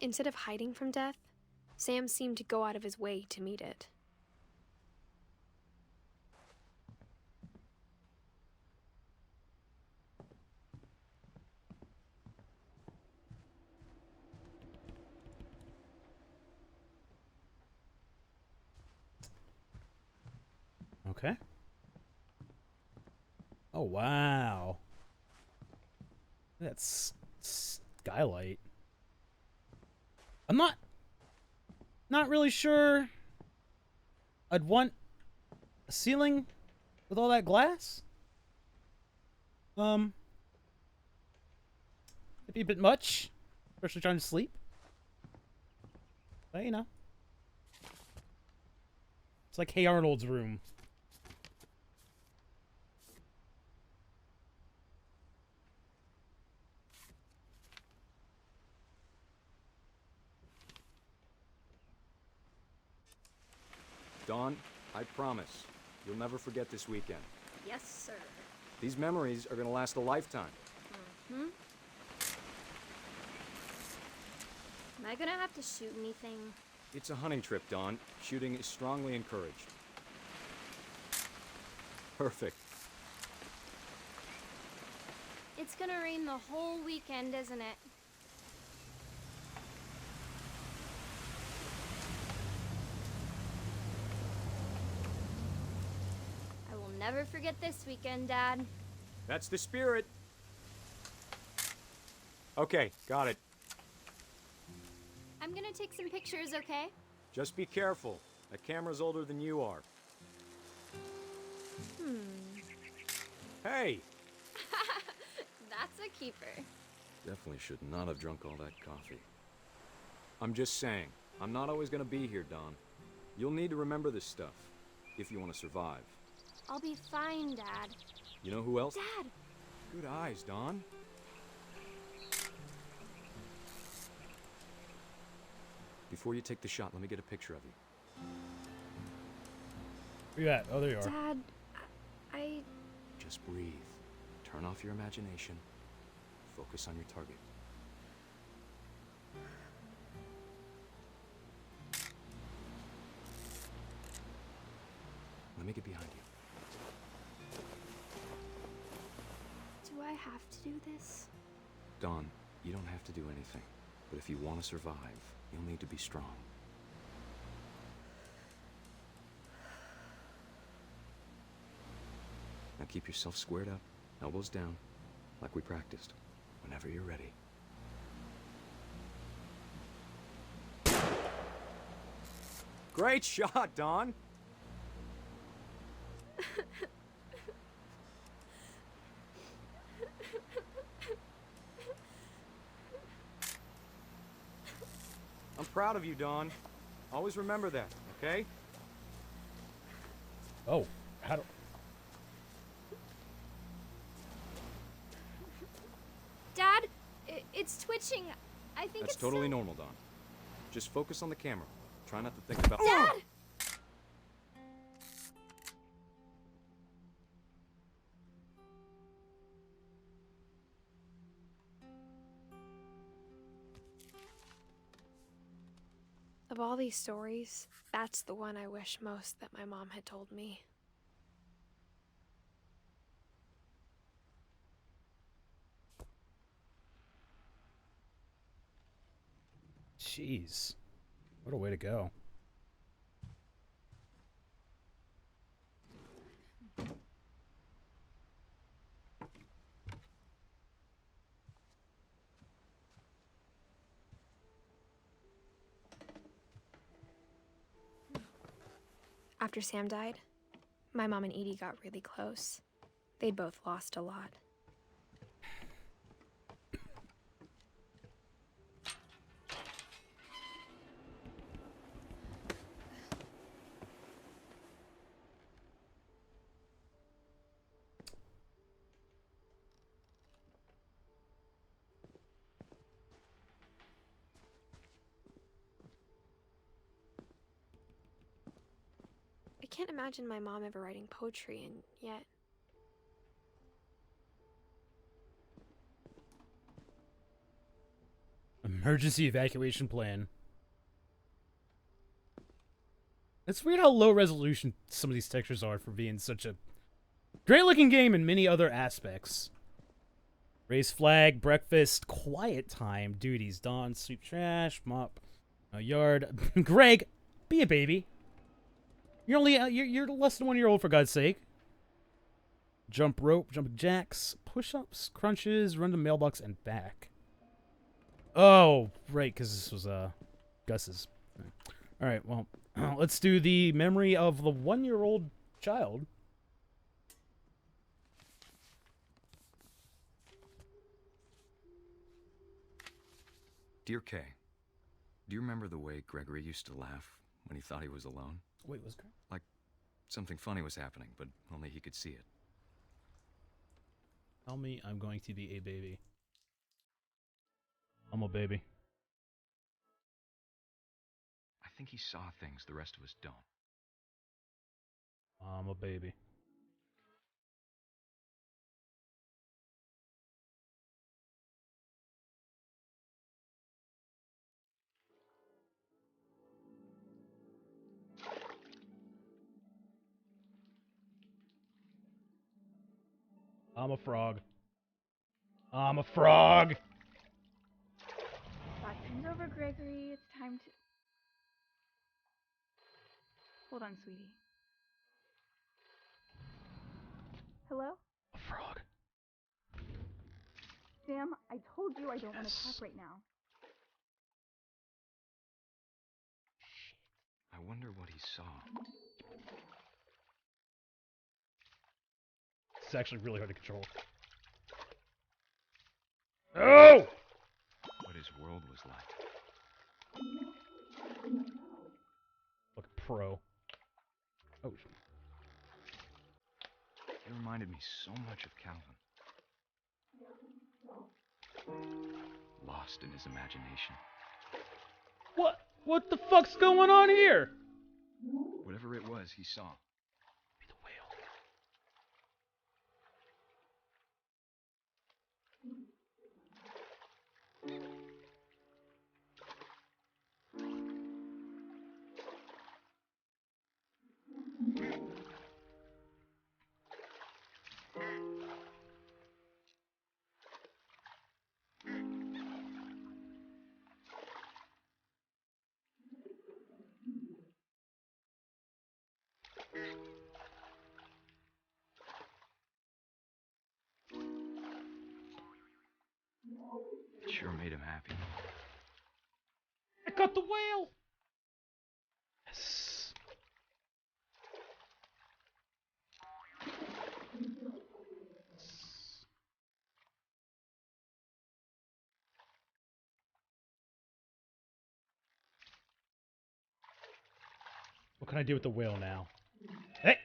Instead of hiding from death, Sam seemed to go out of his way to meet it. Okay. Oh, wow. That's skylight. I'm not really sure I'd want a ceiling with all that glass. It'd be a bit much, especially trying to sleep. But, you know. It's like Hey Arnold's room. Dawn, I promise, you'll never forget this weekend. Yes, sir. These memories are gonna last a lifetime. Mm-hmm. Am I gonna have to shoot anything? It's a hunting trip, Dawn. Shooting is strongly encouraged. Perfect. It's gonna rain the whole weekend, isn't it? I will never forget this weekend, Dad. That's the spirit. Okay, got it. I'm gonna take some pictures, okay? Just be careful. That camera's older than you are. Hey! That's a keeper. Definitely should not have drunk all that coffee. I'm just saying, I'm not always gonna be here, Dawn. You'll need to remember this stuff, if you want to survive. I'll be fine, Dad. You know who else? Dad! Good eyes, Dawn. Before you take the shot, let me get a picture of you. Where you at? Oh, there you are. Dad, I... Just breathe. Turn off your imagination. Focus on your target. Let me get behind you. Do I have to do this? Dawn, you don't have to do anything. But if you want to survive, you'll need to be strong. Now keep yourself squared up, elbows down, like we practiced, whenever you're ready. Great shot, Dawn! I'm proud of you, Dawn. Always remember that, okay? Oh, how do... Dad, it's twitching. I think That's it's totally still... normal, Dawn. Just focus on the camera. Try not to think about... Dad! Of all these stories, that's the one I wish most that my mom had told me. Jeez. What a way to go. After Sam died, my mom and Edie got really close. They'd both lost a lot. I can't imagine my mom ever writing poetry, and yet... Emergency evacuation plan. It's weird how low resolution some of these textures are for being such a great looking game in many other aspects. Raise flag, breakfast, quiet time, duties, dawn, sweep trash, mop, yard. Greg, be a baby. You're only you're less than 1 year old, for God's sake. Jump rope, jumping jacks, push-ups, crunches, run to mailbox and back. Oh, right, because this was Gus's. All right, well, let's do the memory of the 1-year-old child. Dear Kay, do you remember the way Gregory used to laugh when he thought he was alone? Wait, was Greg? Like something funny was happening, but only he could see it. Tell me I'm going to be a baby. I'm a baby. I think he saw things the rest of us don't. I'm a baby. I'm a frog. I'm a frog! Backing's over, Gregory. It's time to... Hold on, sweetie. Hello? A frog. Sam, I told you I don't want to talk right now. I wonder what he saw. It's actually really hard to control. Oh! What his world was like. Look, pro. Oh, He reminded me so much of Calvin. Lost in his imagination. what? What the fuck's going on here? Whatever it was, he saw. Be the whale. It sure made him happy. I got the whale! Yes. What can I do with the whale now? Hey!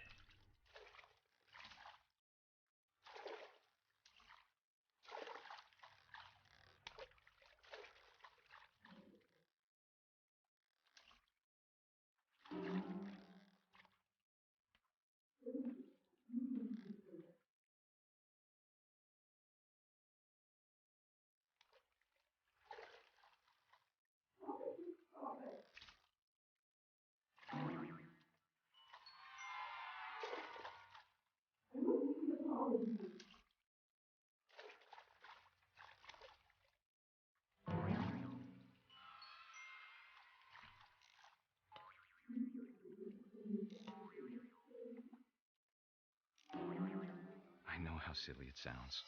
how silly it sounds.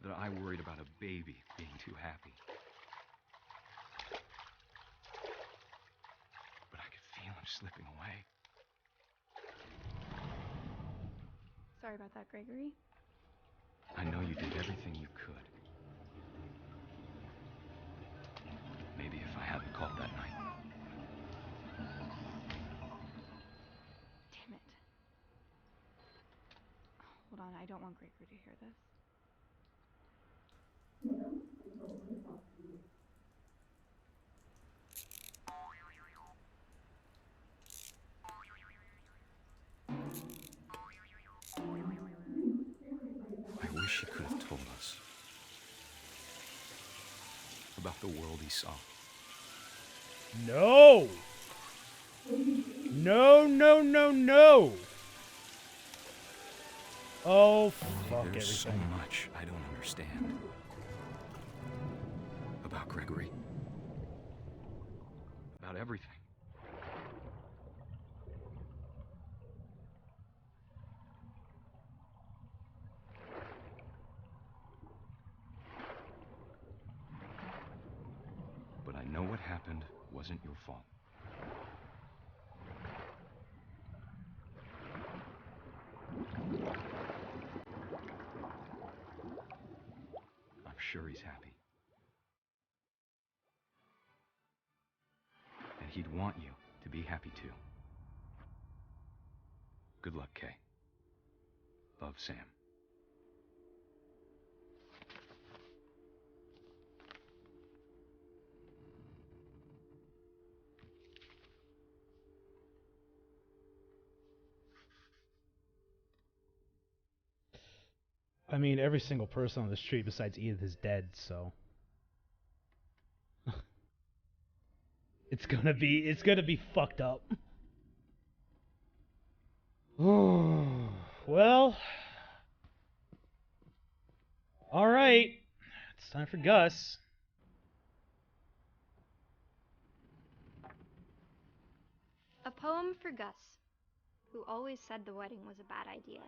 That I worried about a baby being too happy. But I could feel him slipping away. Sorry about that, Gregory. I know you did everything you could. Maybe if I hadn't called that night. Damn it. Hold on, I don't want Gregory to hear this. I wish he could have told us about the world he saw. No! No, no, no, no! Oh, fuck There's everything. so much I don't understand about Gregory. About everything. But I know what happened wasn't your fault. I'm sure he's happy. And he'd want you to be happy too. Good luck, Kay. Love, Sam. I mean, every single person on the street besides Edith is dead, so it's gonna be fucked up. Well, all right, it's time for Gus. A poem for Gus, who always said the wedding was a bad idea.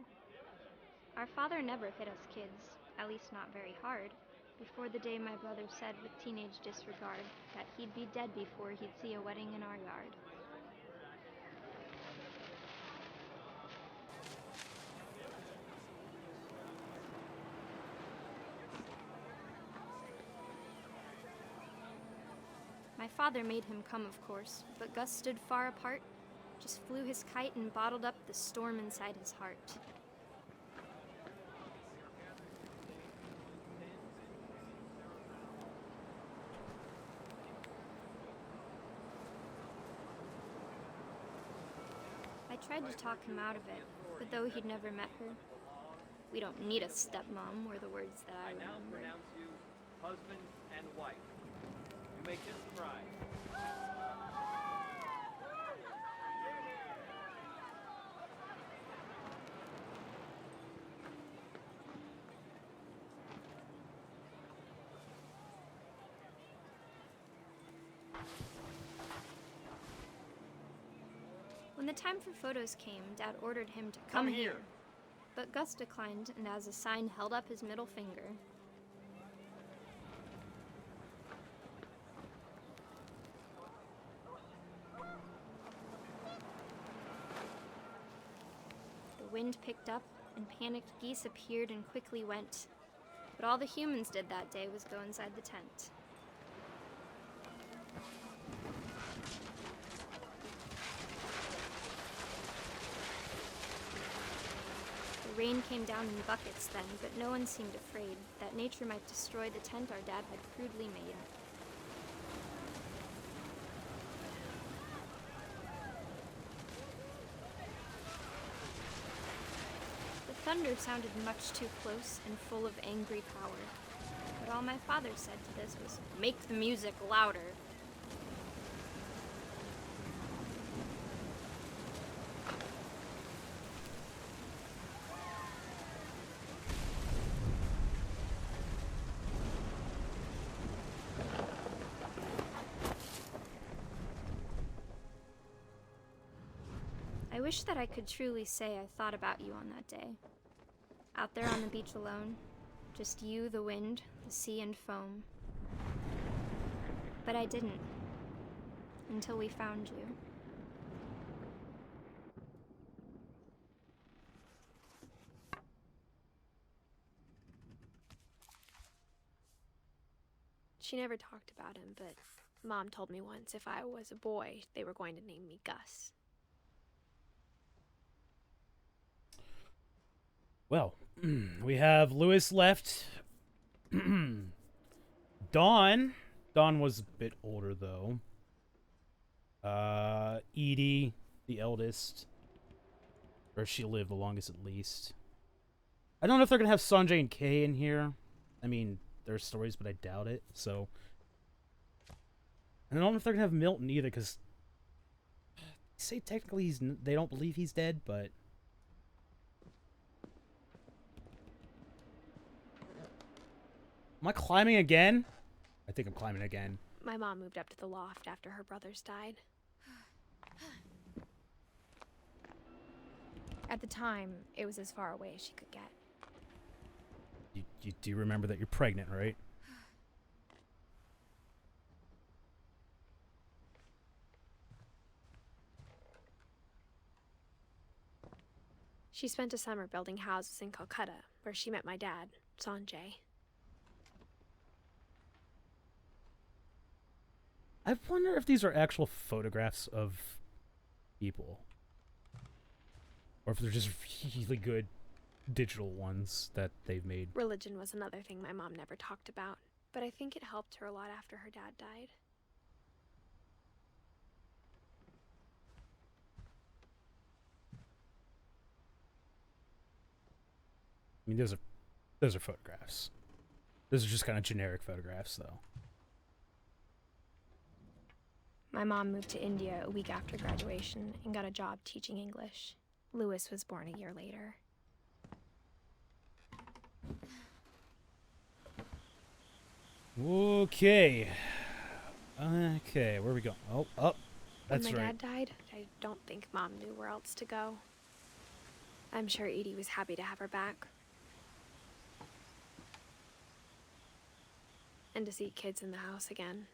Our father never hit us kids, at least not very hard, before the day my brother said with teenage disregard that he'd be dead before he'd see a wedding in our yard. My father made him come, of course, but Gus stood far apart, just flew his kite and bottled up the storm inside his heart. I tried to talk him out of it, but though he'd never met her, "We don't need a stepmom," were the words that I now remember. pronounce you husband and wife. You may kiss the bride. When the time for photos came, Dad ordered him to come here. But Gus declined and as a sign held up his middle finger. The wind picked up and panicked geese appeared and quickly went. But all the humans did that day was go inside the tent. The rain came down in buckets then, but no one seemed afraid that nature might destroy the tent our dad had crudely made. The thunder sounded much too close and full of angry power, but all my father said to this was, "Make the music louder." I wish that I could truly say I thought about you on that day. Out there on the beach alone. Just you, the wind, the sea, and foam. But I didn't. Until we found you. She never talked about him, but Mom told me once if I was a boy, they were going to name me Gus. Well, we have Lewis left. Dawn. Dawn was a bit older, though. Edie, the eldest. Or she lived the longest, at least. I don't know if they're going to have Sanjay and Kay in here. I mean, there's stories, but I doubt it, so... And I don't know if they're going to have Milton either, because... Say technically they don't believe he's dead, but... Am I climbing again? I think I'm climbing again. My mom moved up to the loft after her brothers died. At the time, it was as far away as she could get. You do remember that you're pregnant, right? She spent a summer building houses in Calcutta, where she met my dad, Sanjay. I wonder if these are actual photographs of people. Or if they're just really good digital ones that they've made. Religion was another thing my mom never talked about, but I think it helped her a lot after her dad died. I mean, those are photographs. Those are just kind of generic photographs, though. My mom moved to India a week after graduation and got a job teaching English. Lewis was born a year later. Okay. Okay, where are we going? Oh, up. That's when my right. dad died, I don't think Mom knew where else to go. I'm sure Edie was happy to have her back. And to see kids in the house again.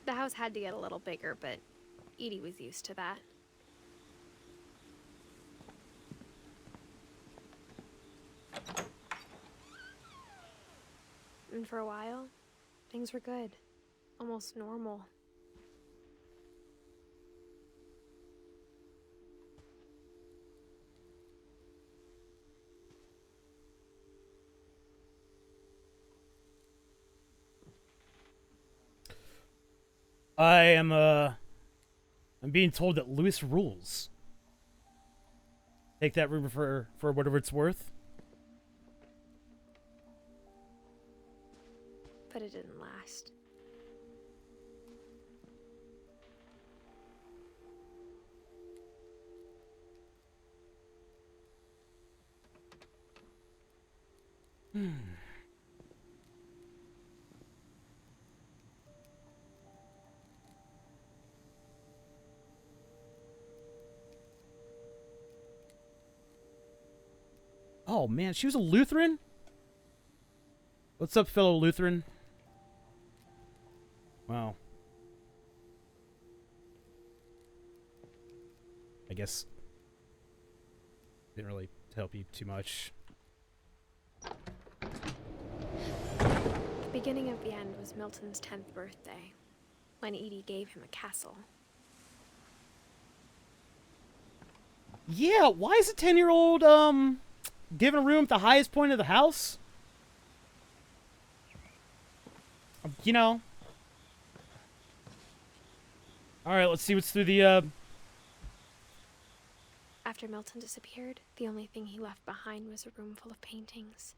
The house had to get a little bigger, but Edie was used to that. And for a while, things were good. Almost normal. I'm being told that Lewis rules. Take that rumor for whatever it's worth. But it didn't last. Oh man, she was a Lutheran? What's up, fellow Lutheran? Wow. I guess didn't really help you too much. The beginning of the end was Milton's 10th birthday, when Edie gave him a castle. Yeah, why is a 10-year-old, given a room at the highest point of the house? You know. Alright, let's see what's through the, After Milton disappeared, the only thing he left behind was a room full of paintings.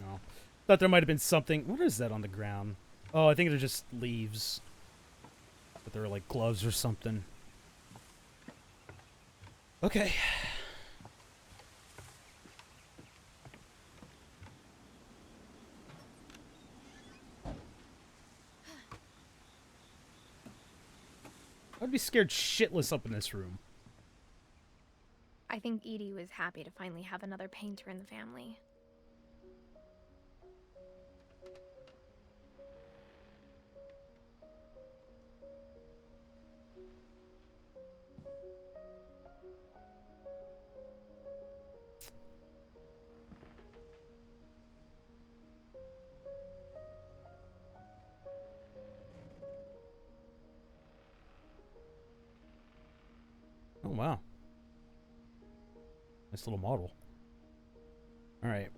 Oh. Thought there might have been something. What is that on the ground? Oh, I think they're just leaves. But they're like gloves or something. Okay. I'd be scared shitless up in this room. I think Edie was happy to finally have another painter in the family. Oh, wow. Nice little model. All right.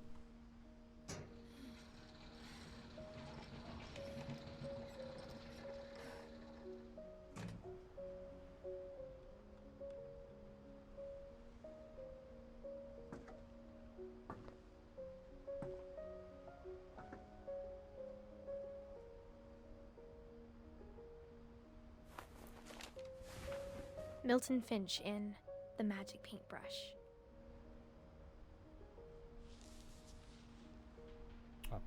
Milton Finch in The Magic Paintbrush. Oh.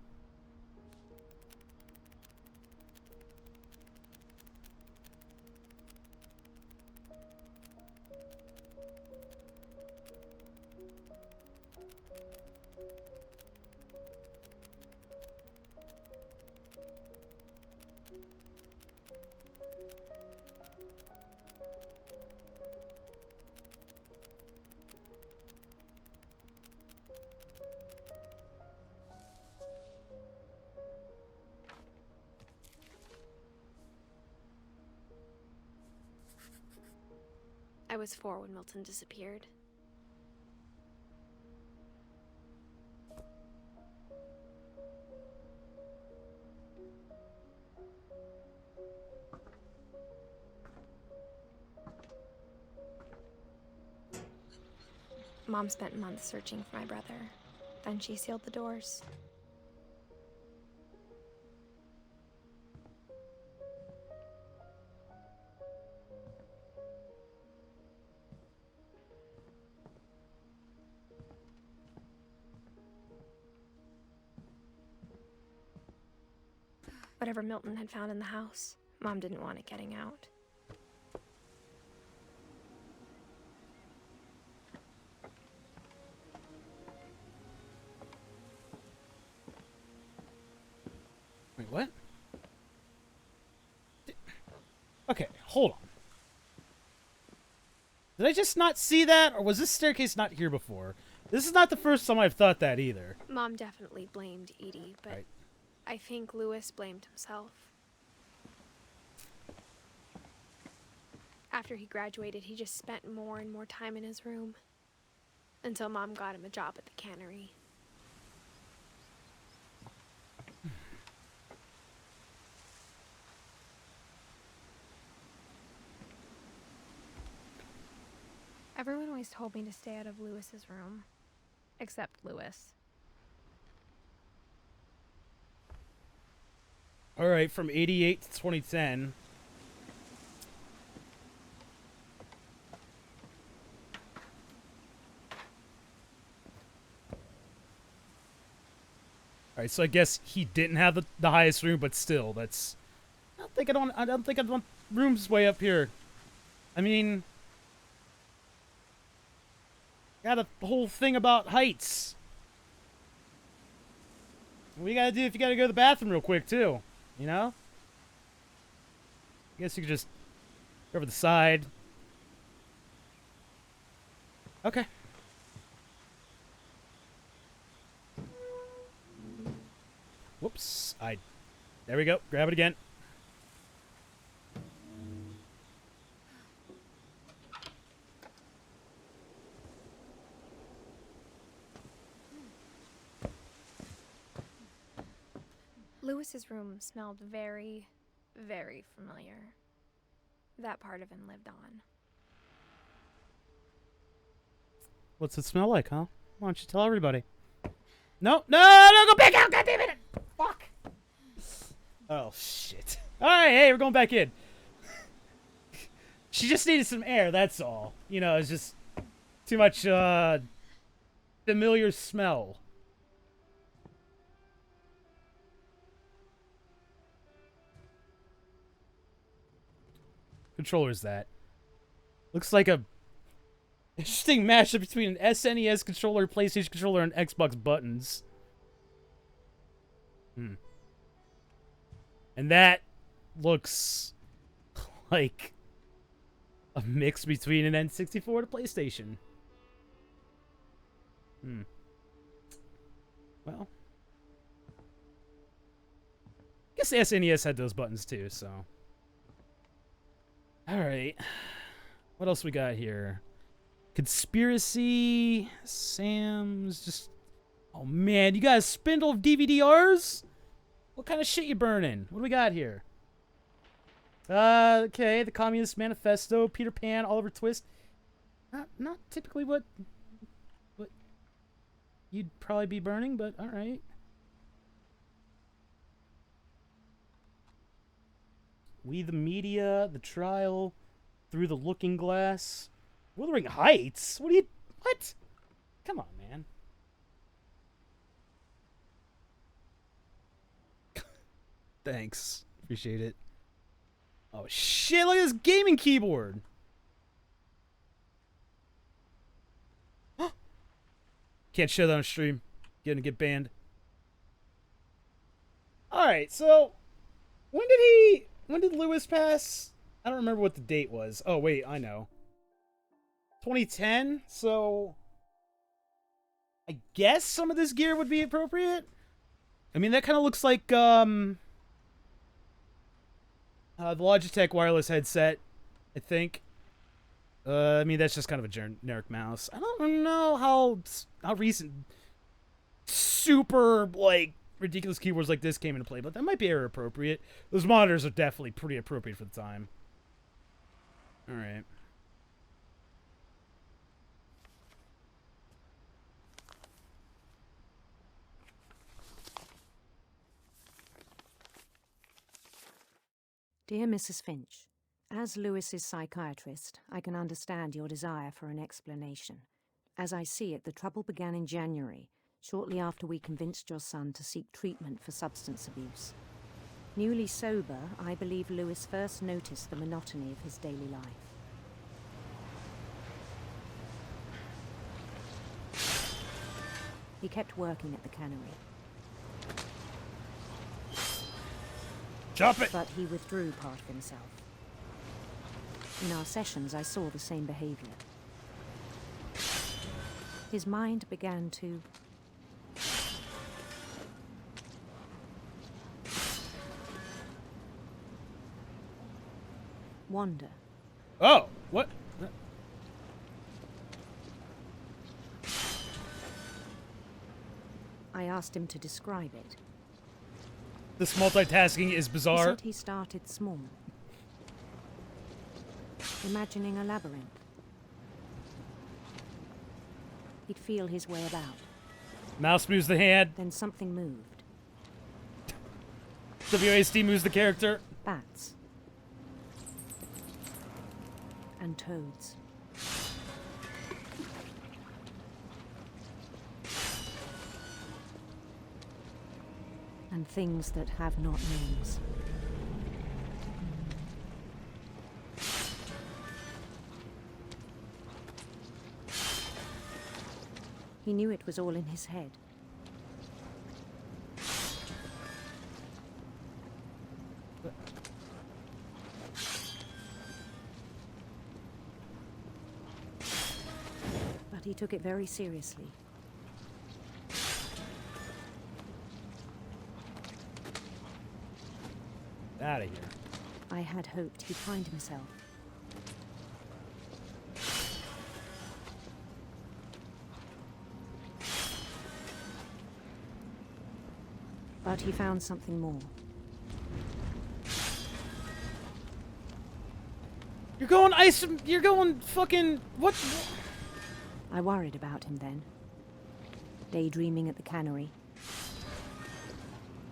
I was 4 when Milton disappeared. Mom spent months searching for my brother. Then she sealed the doors. Whatever Milton had found in the house, Mom didn't want it getting out. Wait, what? Okay, hold on. Did I just not see that? Or was this staircase not here before? This is not the first time I've thought that either. Mom definitely blamed Edie, but Right. I think Lewis blamed himself. After he graduated, he just spent more and more time in his room. Until Mom got him a job at the cannery. Everyone always told me to stay out of Lewis's room. Except Lewis. Alright, from 88 to 2010. Alright, so I guess he didn't have the highest room, but still, that's... I don't think I'd want rooms way up here. I mean... Got a whole thing about heights. What you gotta do if you gotta go to the bathroom real quick, too? You know? I guess you could just go over the side. Okay. Whoops. There we go. Grab it again. Lewis's room smelled very, very familiar. That part of him lived on. What's it smell like, huh? Why don't you tell everybody? No, no, go back out, goddammit! Fuck! Oh, shit. Alright, hey, we're going back in. She just needed some air, that's all. You know, it's just too much, familiar smell. Controller is that? Looks like a interesting mashup between an SNES controller, PlayStation controller, and Xbox buttons. Hmm. And that looks like a mix between an N64 and a PlayStation. Hmm. Well. I guess the SNES had those buttons too, so. Alright. What else we got here? Conspiracy. Sam's just. Oh man, you got a spindle of DVDRs? What kind of shit you burning? What do we got here? Okay, the Communist Manifesto, Peter Pan, Oliver Twist. Not typically what you'd probably be burning, but alright. We the Media, The Trial, Through the Looking Glass, Wuthering Heights? What? Come on, man. Thanks. Appreciate it. Oh shit, look at this gaming keyboard! Can't show that on stream. Gonna get banned. Alright, so when did Lewis pass? I don't remember what the date was. Oh wait, I know. 2010, so I guess some of this gear would be appropriate. I mean, that kind of looks like the Logitech wireless headset, I think. I mean, that's just kind of a generic mouse. I don't know how recent super, like, ridiculous keyboards like this came into play, but that might be era appropriate. Those monitors are definitely pretty appropriate for the time. Alright. Dear Mrs. Finch, as Lewis's psychiatrist, I can understand your desire for an explanation. As I see it, the trouble began in January, shortly after we convinced your son to seek treatment for substance abuse. Newly sober, I believe Lewis first noticed the monotony of his daily life. He kept working at the cannery. Chop it! But he withdrew part of himself. In our sessions, I saw the same behavior. His mind began to wander. Oh, what? I asked him to describe it. This multitasking is He bizarre. said he started small, imagining a labyrinth. He'd feel his way about. Mouse moves the hand. Then something moved. WASD moves the character. Bats. And toads. And things that have not names. He knew it was all in his head. But he took it very seriously. Out of here. I had hoped he'd find himself. But he found something more. You're going ice. You're going fucking. What? I worried about him then. daydreaming at the cannery.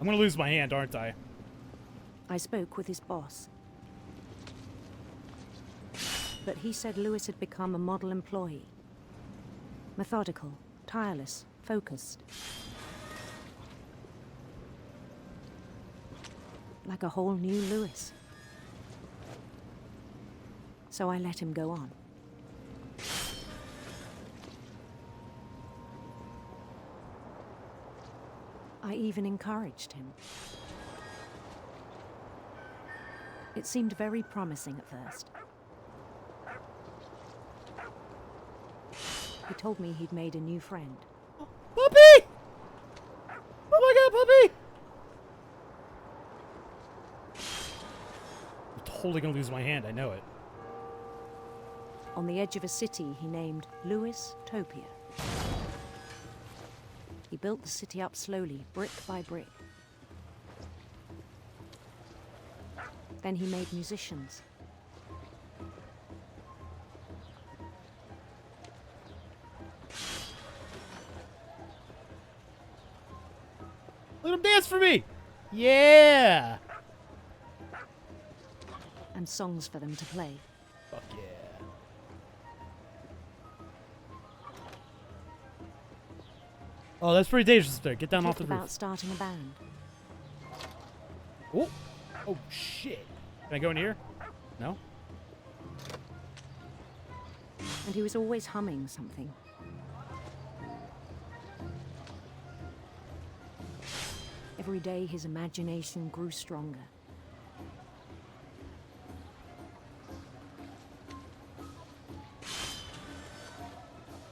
I'm gonna lose my hand, aren't I? I spoke with his boss. But he said Lewis had become a model employee. Methodical, tireless, focused. Like a whole new Lewis. So I let him go on. I even encouraged him. It seemed very promising at first. He told me he'd made a new friend. Puppy! Oh my god, puppy! I'm totally gonna lose my hand, I know it. On the edge of a city he named Lewis Topia. He built the city up slowly, brick by brick. Then he made musicians. Let him dance for me! Yeah! And songs for them to play. Fuck yeah. Oh, that's pretty dangerous there. Get down off the About roof. starting a band. Oh! Oh, shit. Can I go in here? No? And he was always humming something. Every day his imagination grew stronger.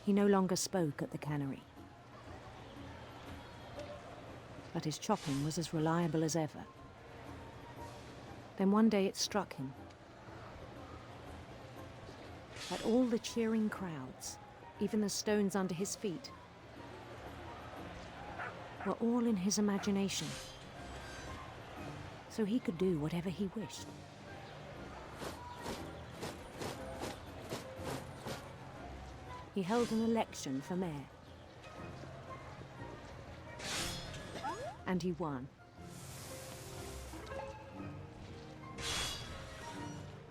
He no longer spoke at the cannery. But his chopping was as reliable as ever. Then one day it struck him that all the cheering crowds, even the stones under his feet, were all in his imagination, so he could do whatever he wished. He held an election for mayor. And he won.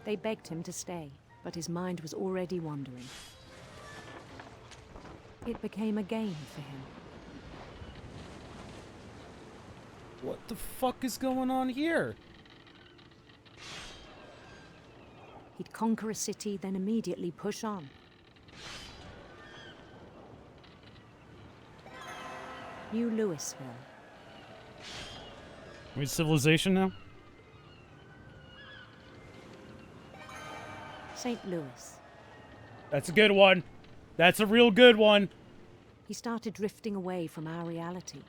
They begged him to stay, but his mind was already wandering. It became a game for him. What the fuck is going on here? He'd conquer a city, then immediately push on. New Louisville. Are we civilization now? St. Louis. That's a good one. That's a real good one. He started drifting away from our reality.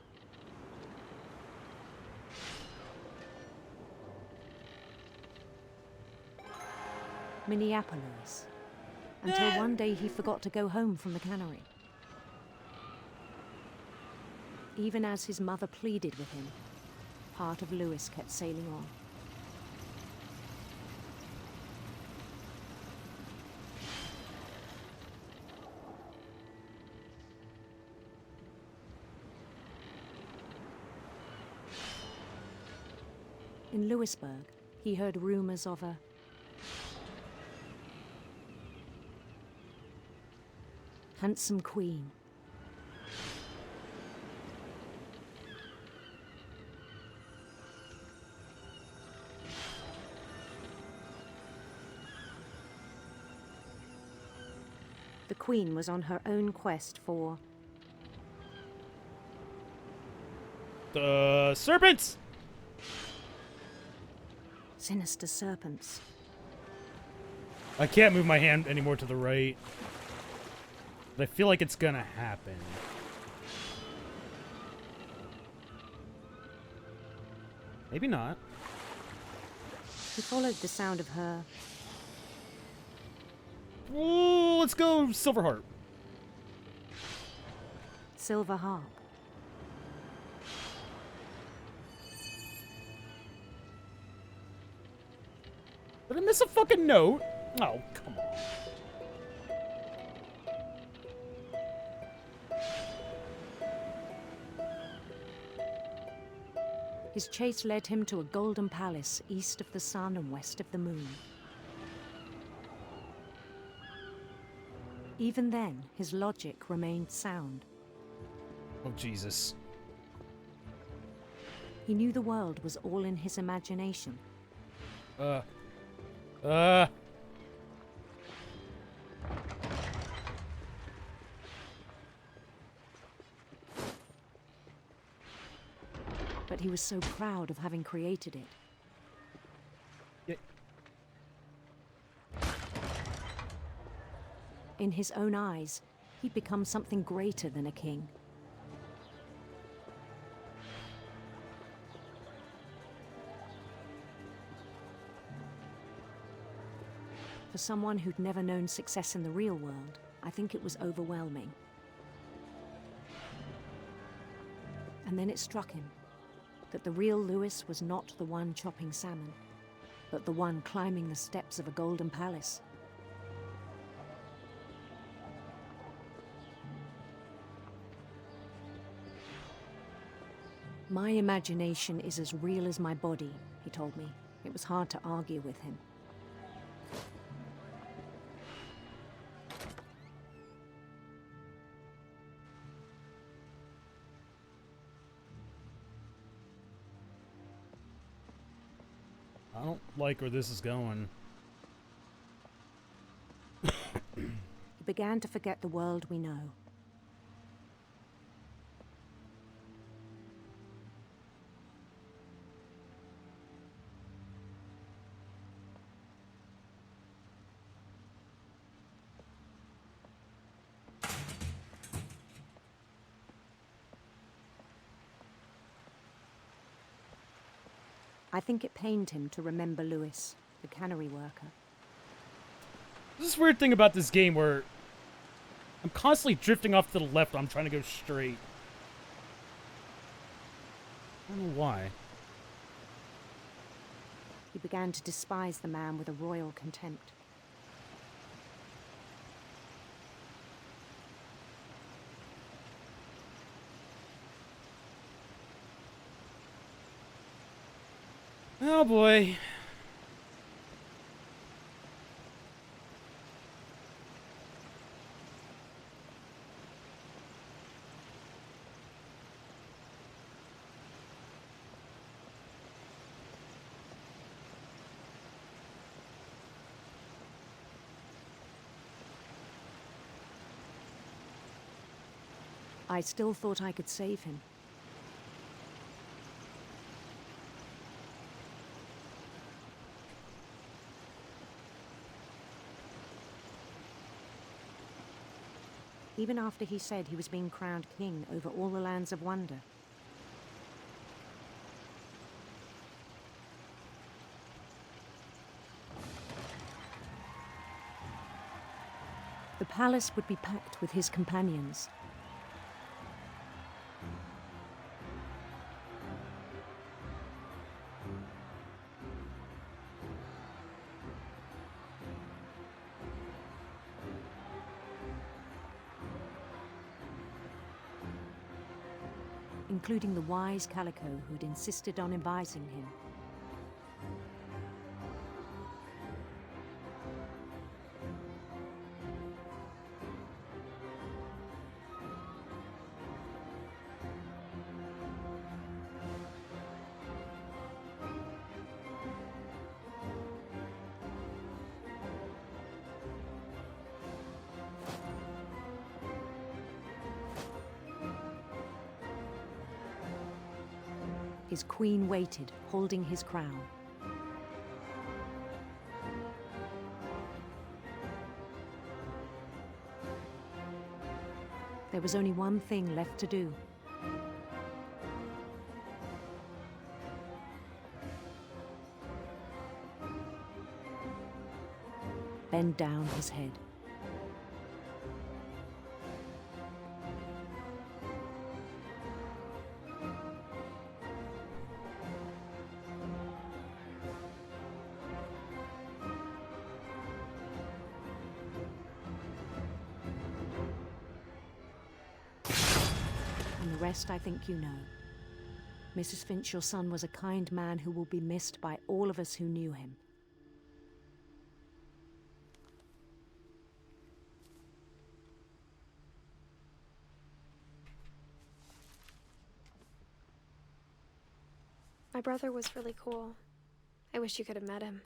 Minneapolis. Until one day he forgot to go home from the cannery. Even as his mother pleaded with him, part of Lewis kept sailing on. In Lewisburg, he heard rumors of a handsome queen. The queen was on her own quest for the serpents! Sinister serpents. I can't move my hand anymore to the right. But I feel like it's gonna happen. Maybe not. He followed the sound of her. Ooh, let's go Silverheart. Silver harp. Did I miss a fucking note? Oh, come on. His chase led him to a golden palace east of the sun and west of the moon. Even then, his logic remained sound. Oh, Jesus. He knew the world was all in his imagination. But he was so proud of having created it. In his own eyes, he'd become something greater than a king. For someone who'd never known success in the real world, I think it was overwhelming. And then it struck him that the real Lewis was not the one chopping salmon, but the one climbing the steps of a golden palace. My imagination is as real as my body, he told me. It was hard to argue with him. I don't like where this is going. He began to forget the world we know. I think it pained him to remember Lewis, the cannery worker. This is a weird thing about this game where I'm constantly drifting off to the left when I'm trying to go straight. I don't know why. He began to despise the man with a royal contempt. Oh boy. I still thought I could save him. Even after he said he was being crowned king over all the lands of wonder. The palace would be packed with his companions. Including the wise Calico who'd insisted on advising him. His queen waited, holding his crown. There was only one thing left to do. Bend down his head. And the rest I think you know. Mrs. Finch, your son was a kind man who will be missed by all of us who knew him. My brother was really cool. I wish you could have met him.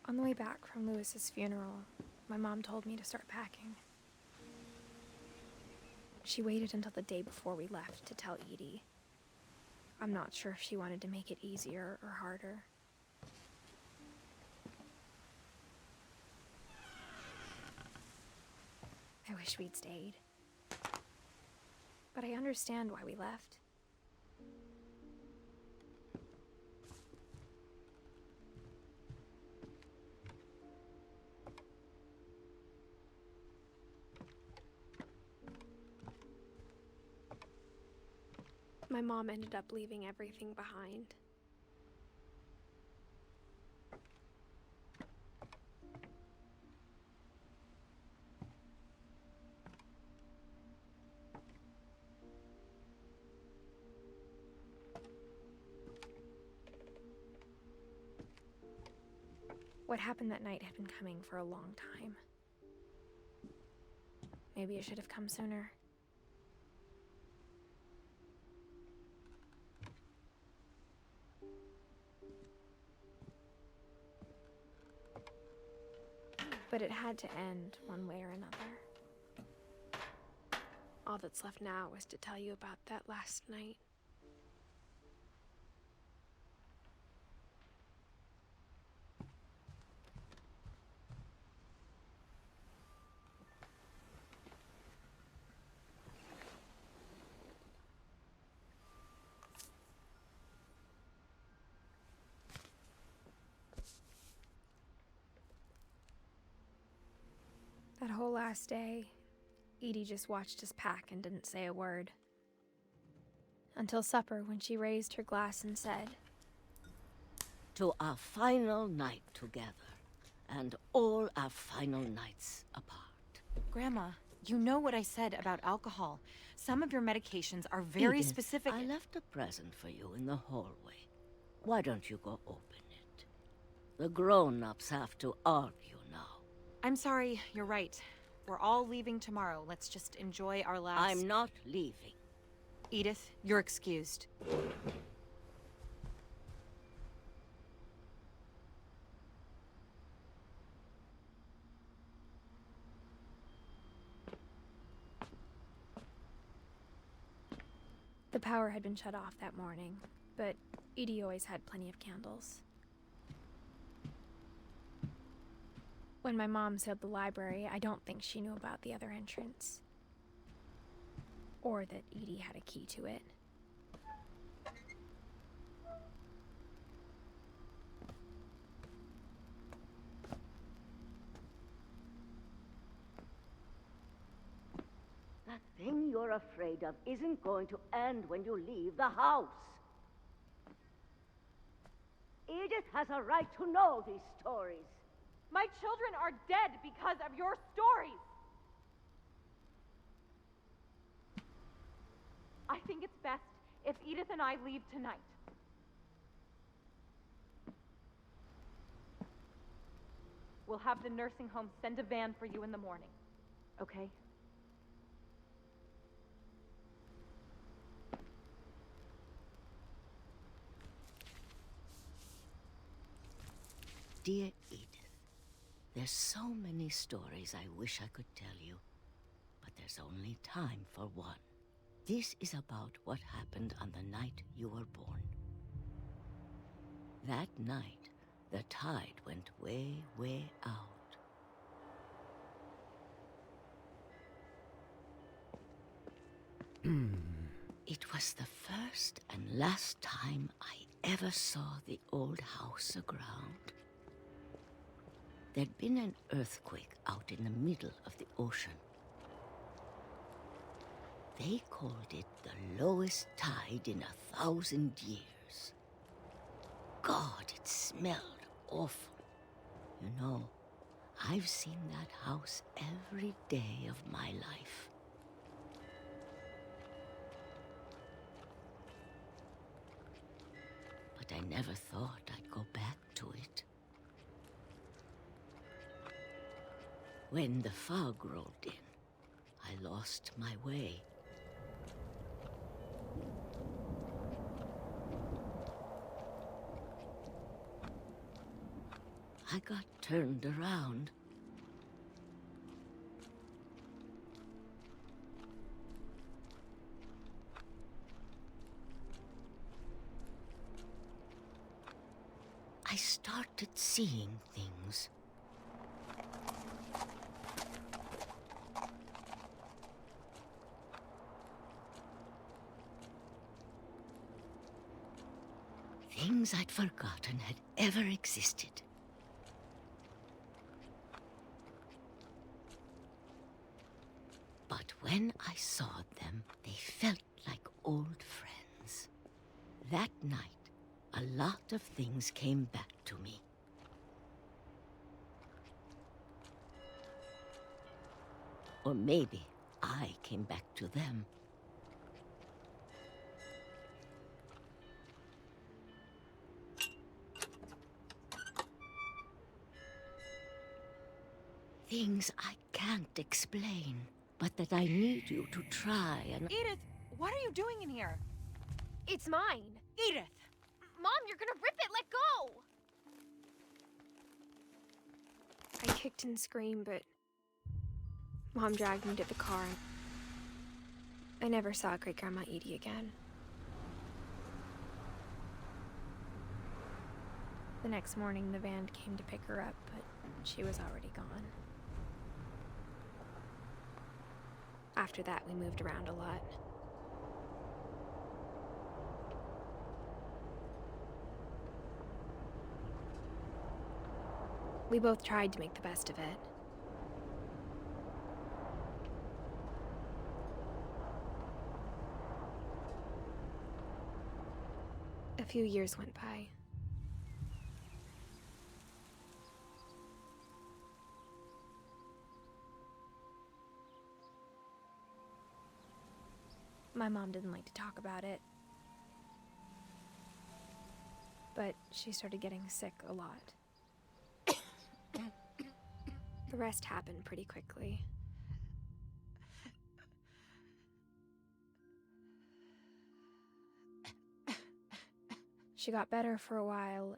On the way back from Lewis's funeral, my mom told me to start packing. She waited until the day before we left to tell Edie. I'm not sure if she wanted to make it easier or harder. I wish we'd stayed. But I understand why we left. My mom ended up leaving everything behind. What happened that night had been coming for a long time. Maybe it should have come sooner. But it had to end one way or another. All that's left now is to tell you about that last night. That whole last day, Edie just watched us pack and didn't say a word. Until supper, when she raised her glass and said, "To our final night together, and all our final nights apart." Grandma, you know what I said about alcohol. Some of your medications are very Edith, specific. I left a present for you in the hallway. Why don't you go open it? The grown-ups have to argue now. I'm sorry, you're right. We're all leaving tomorrow. Let's just enjoy our last... I'm not leaving. Edith, you're excused. The power had been shut off that morning, but Edie always had plenty of candles. When my mom sealed the library, I don't think she knew about the other entrance. Or that Edie had a key to it. That thing you're afraid of isn't going to end when you leave the house. Edith has a right to know these stories. My children are dead because of your stories! I think it's best if Edith and I leave tonight. We'll have the nursing home send a van for you in the morning, okay? Dear Edith, there's so many stories I wish I could tell you, but there's only time for one. This is about what happened on the night you were born. That night, the tide went way, way out. It was the first and last time I ever saw the old house aground? There'd been an earthquake out in the middle of the ocean. They called it the lowest tide in 1,000 years. God, it smelled awful. You know, I've seen that house every day of my life. But I never thought I'd go back to it. When the fog rolled in, I lost my way. I got turned around. I started seeing things. Things I'd forgotten had ever existed. But when I saw them, they felt like old friends. That night, a lot of things came back to me. Or maybe I came back to them. Things I can't explain, but that I need you to try and... Edith, what are you doing in here? It's mine. Edith! Mom, you're gonna rip it! Let go! I kicked and screamed, but Mom dragged me to the car. I never saw Great-Grandma Edie again. The next morning, the van came to pick her up, but she was already gone. After that, we moved around a lot. We both tried to make the best of it. A few years went by. My mom didn't like to talk about it. But she started getting sick a lot. The rest happened pretty quickly. She got better for a while,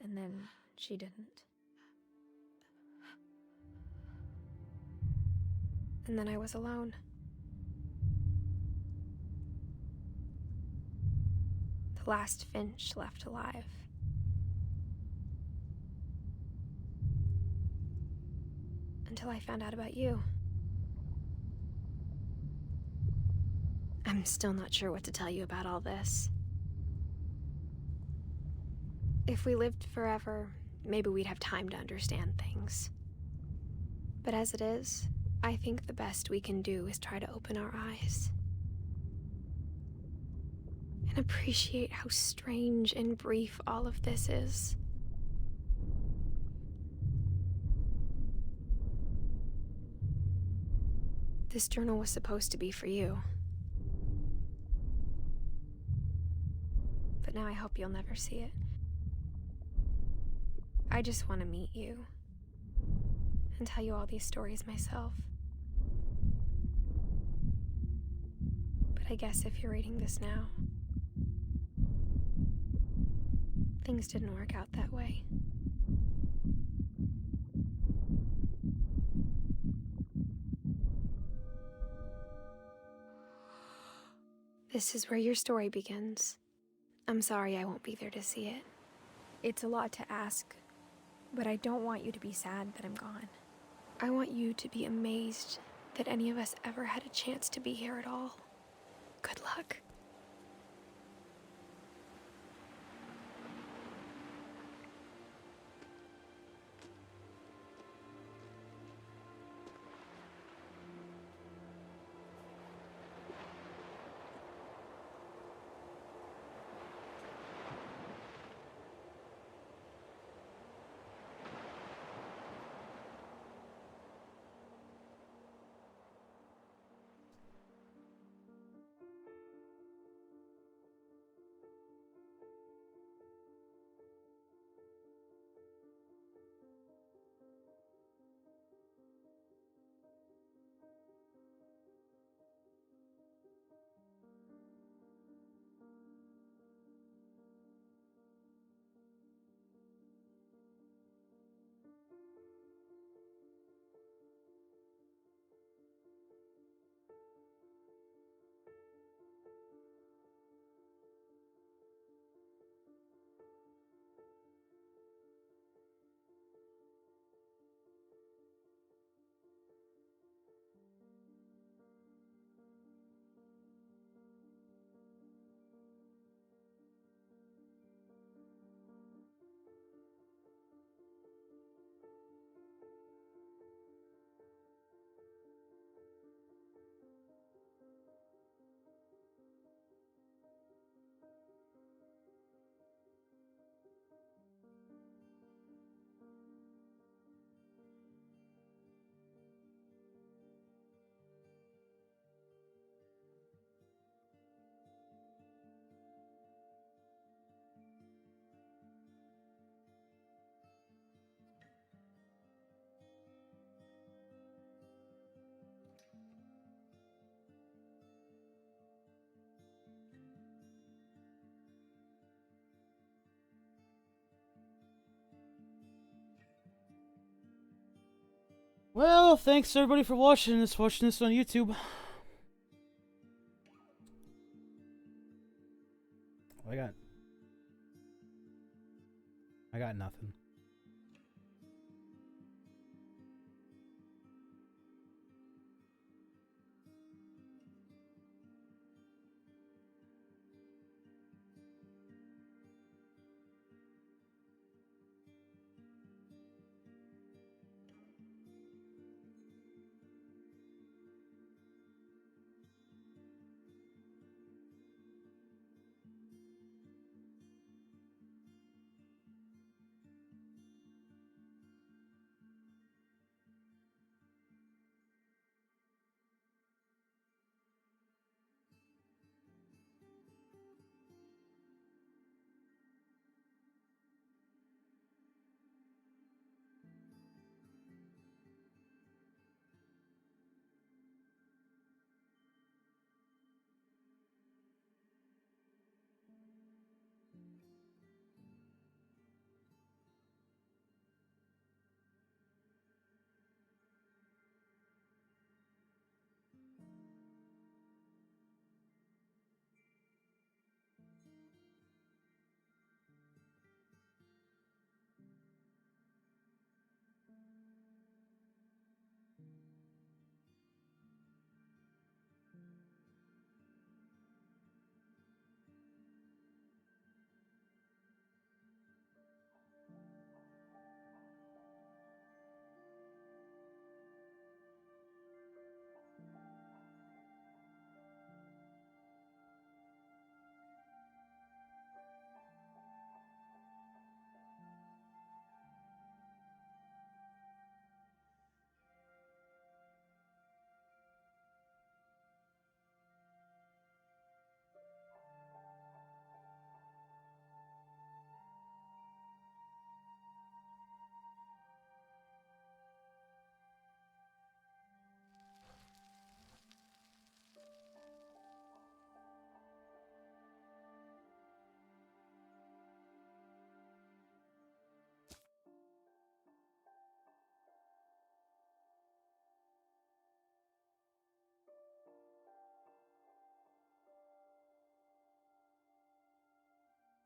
and then she didn't. And then I was alone. The last Finch left alive. Until I found out about you. I'm still not sure what to tell you about all this. If we lived forever, maybe we'd have time to understand things. But as it is, I think the best we can do is try to open our eyes. And appreciate how strange and brief all of this is. This journal was supposed to be for you. But now I hope you'll never see it. I just want to meet you and tell you all these stories myself. But I guess if you're reading this now, things didn't work out that way. This is where your story begins. I'm sorry I won't be there to see it. It's a lot to ask, but I don't want you to be sad that I'm gone. I want you to be amazed that any of us ever had a chance to be here at all. Good luck. Well, thanks everybody for watching this on YouTube. I got nothing.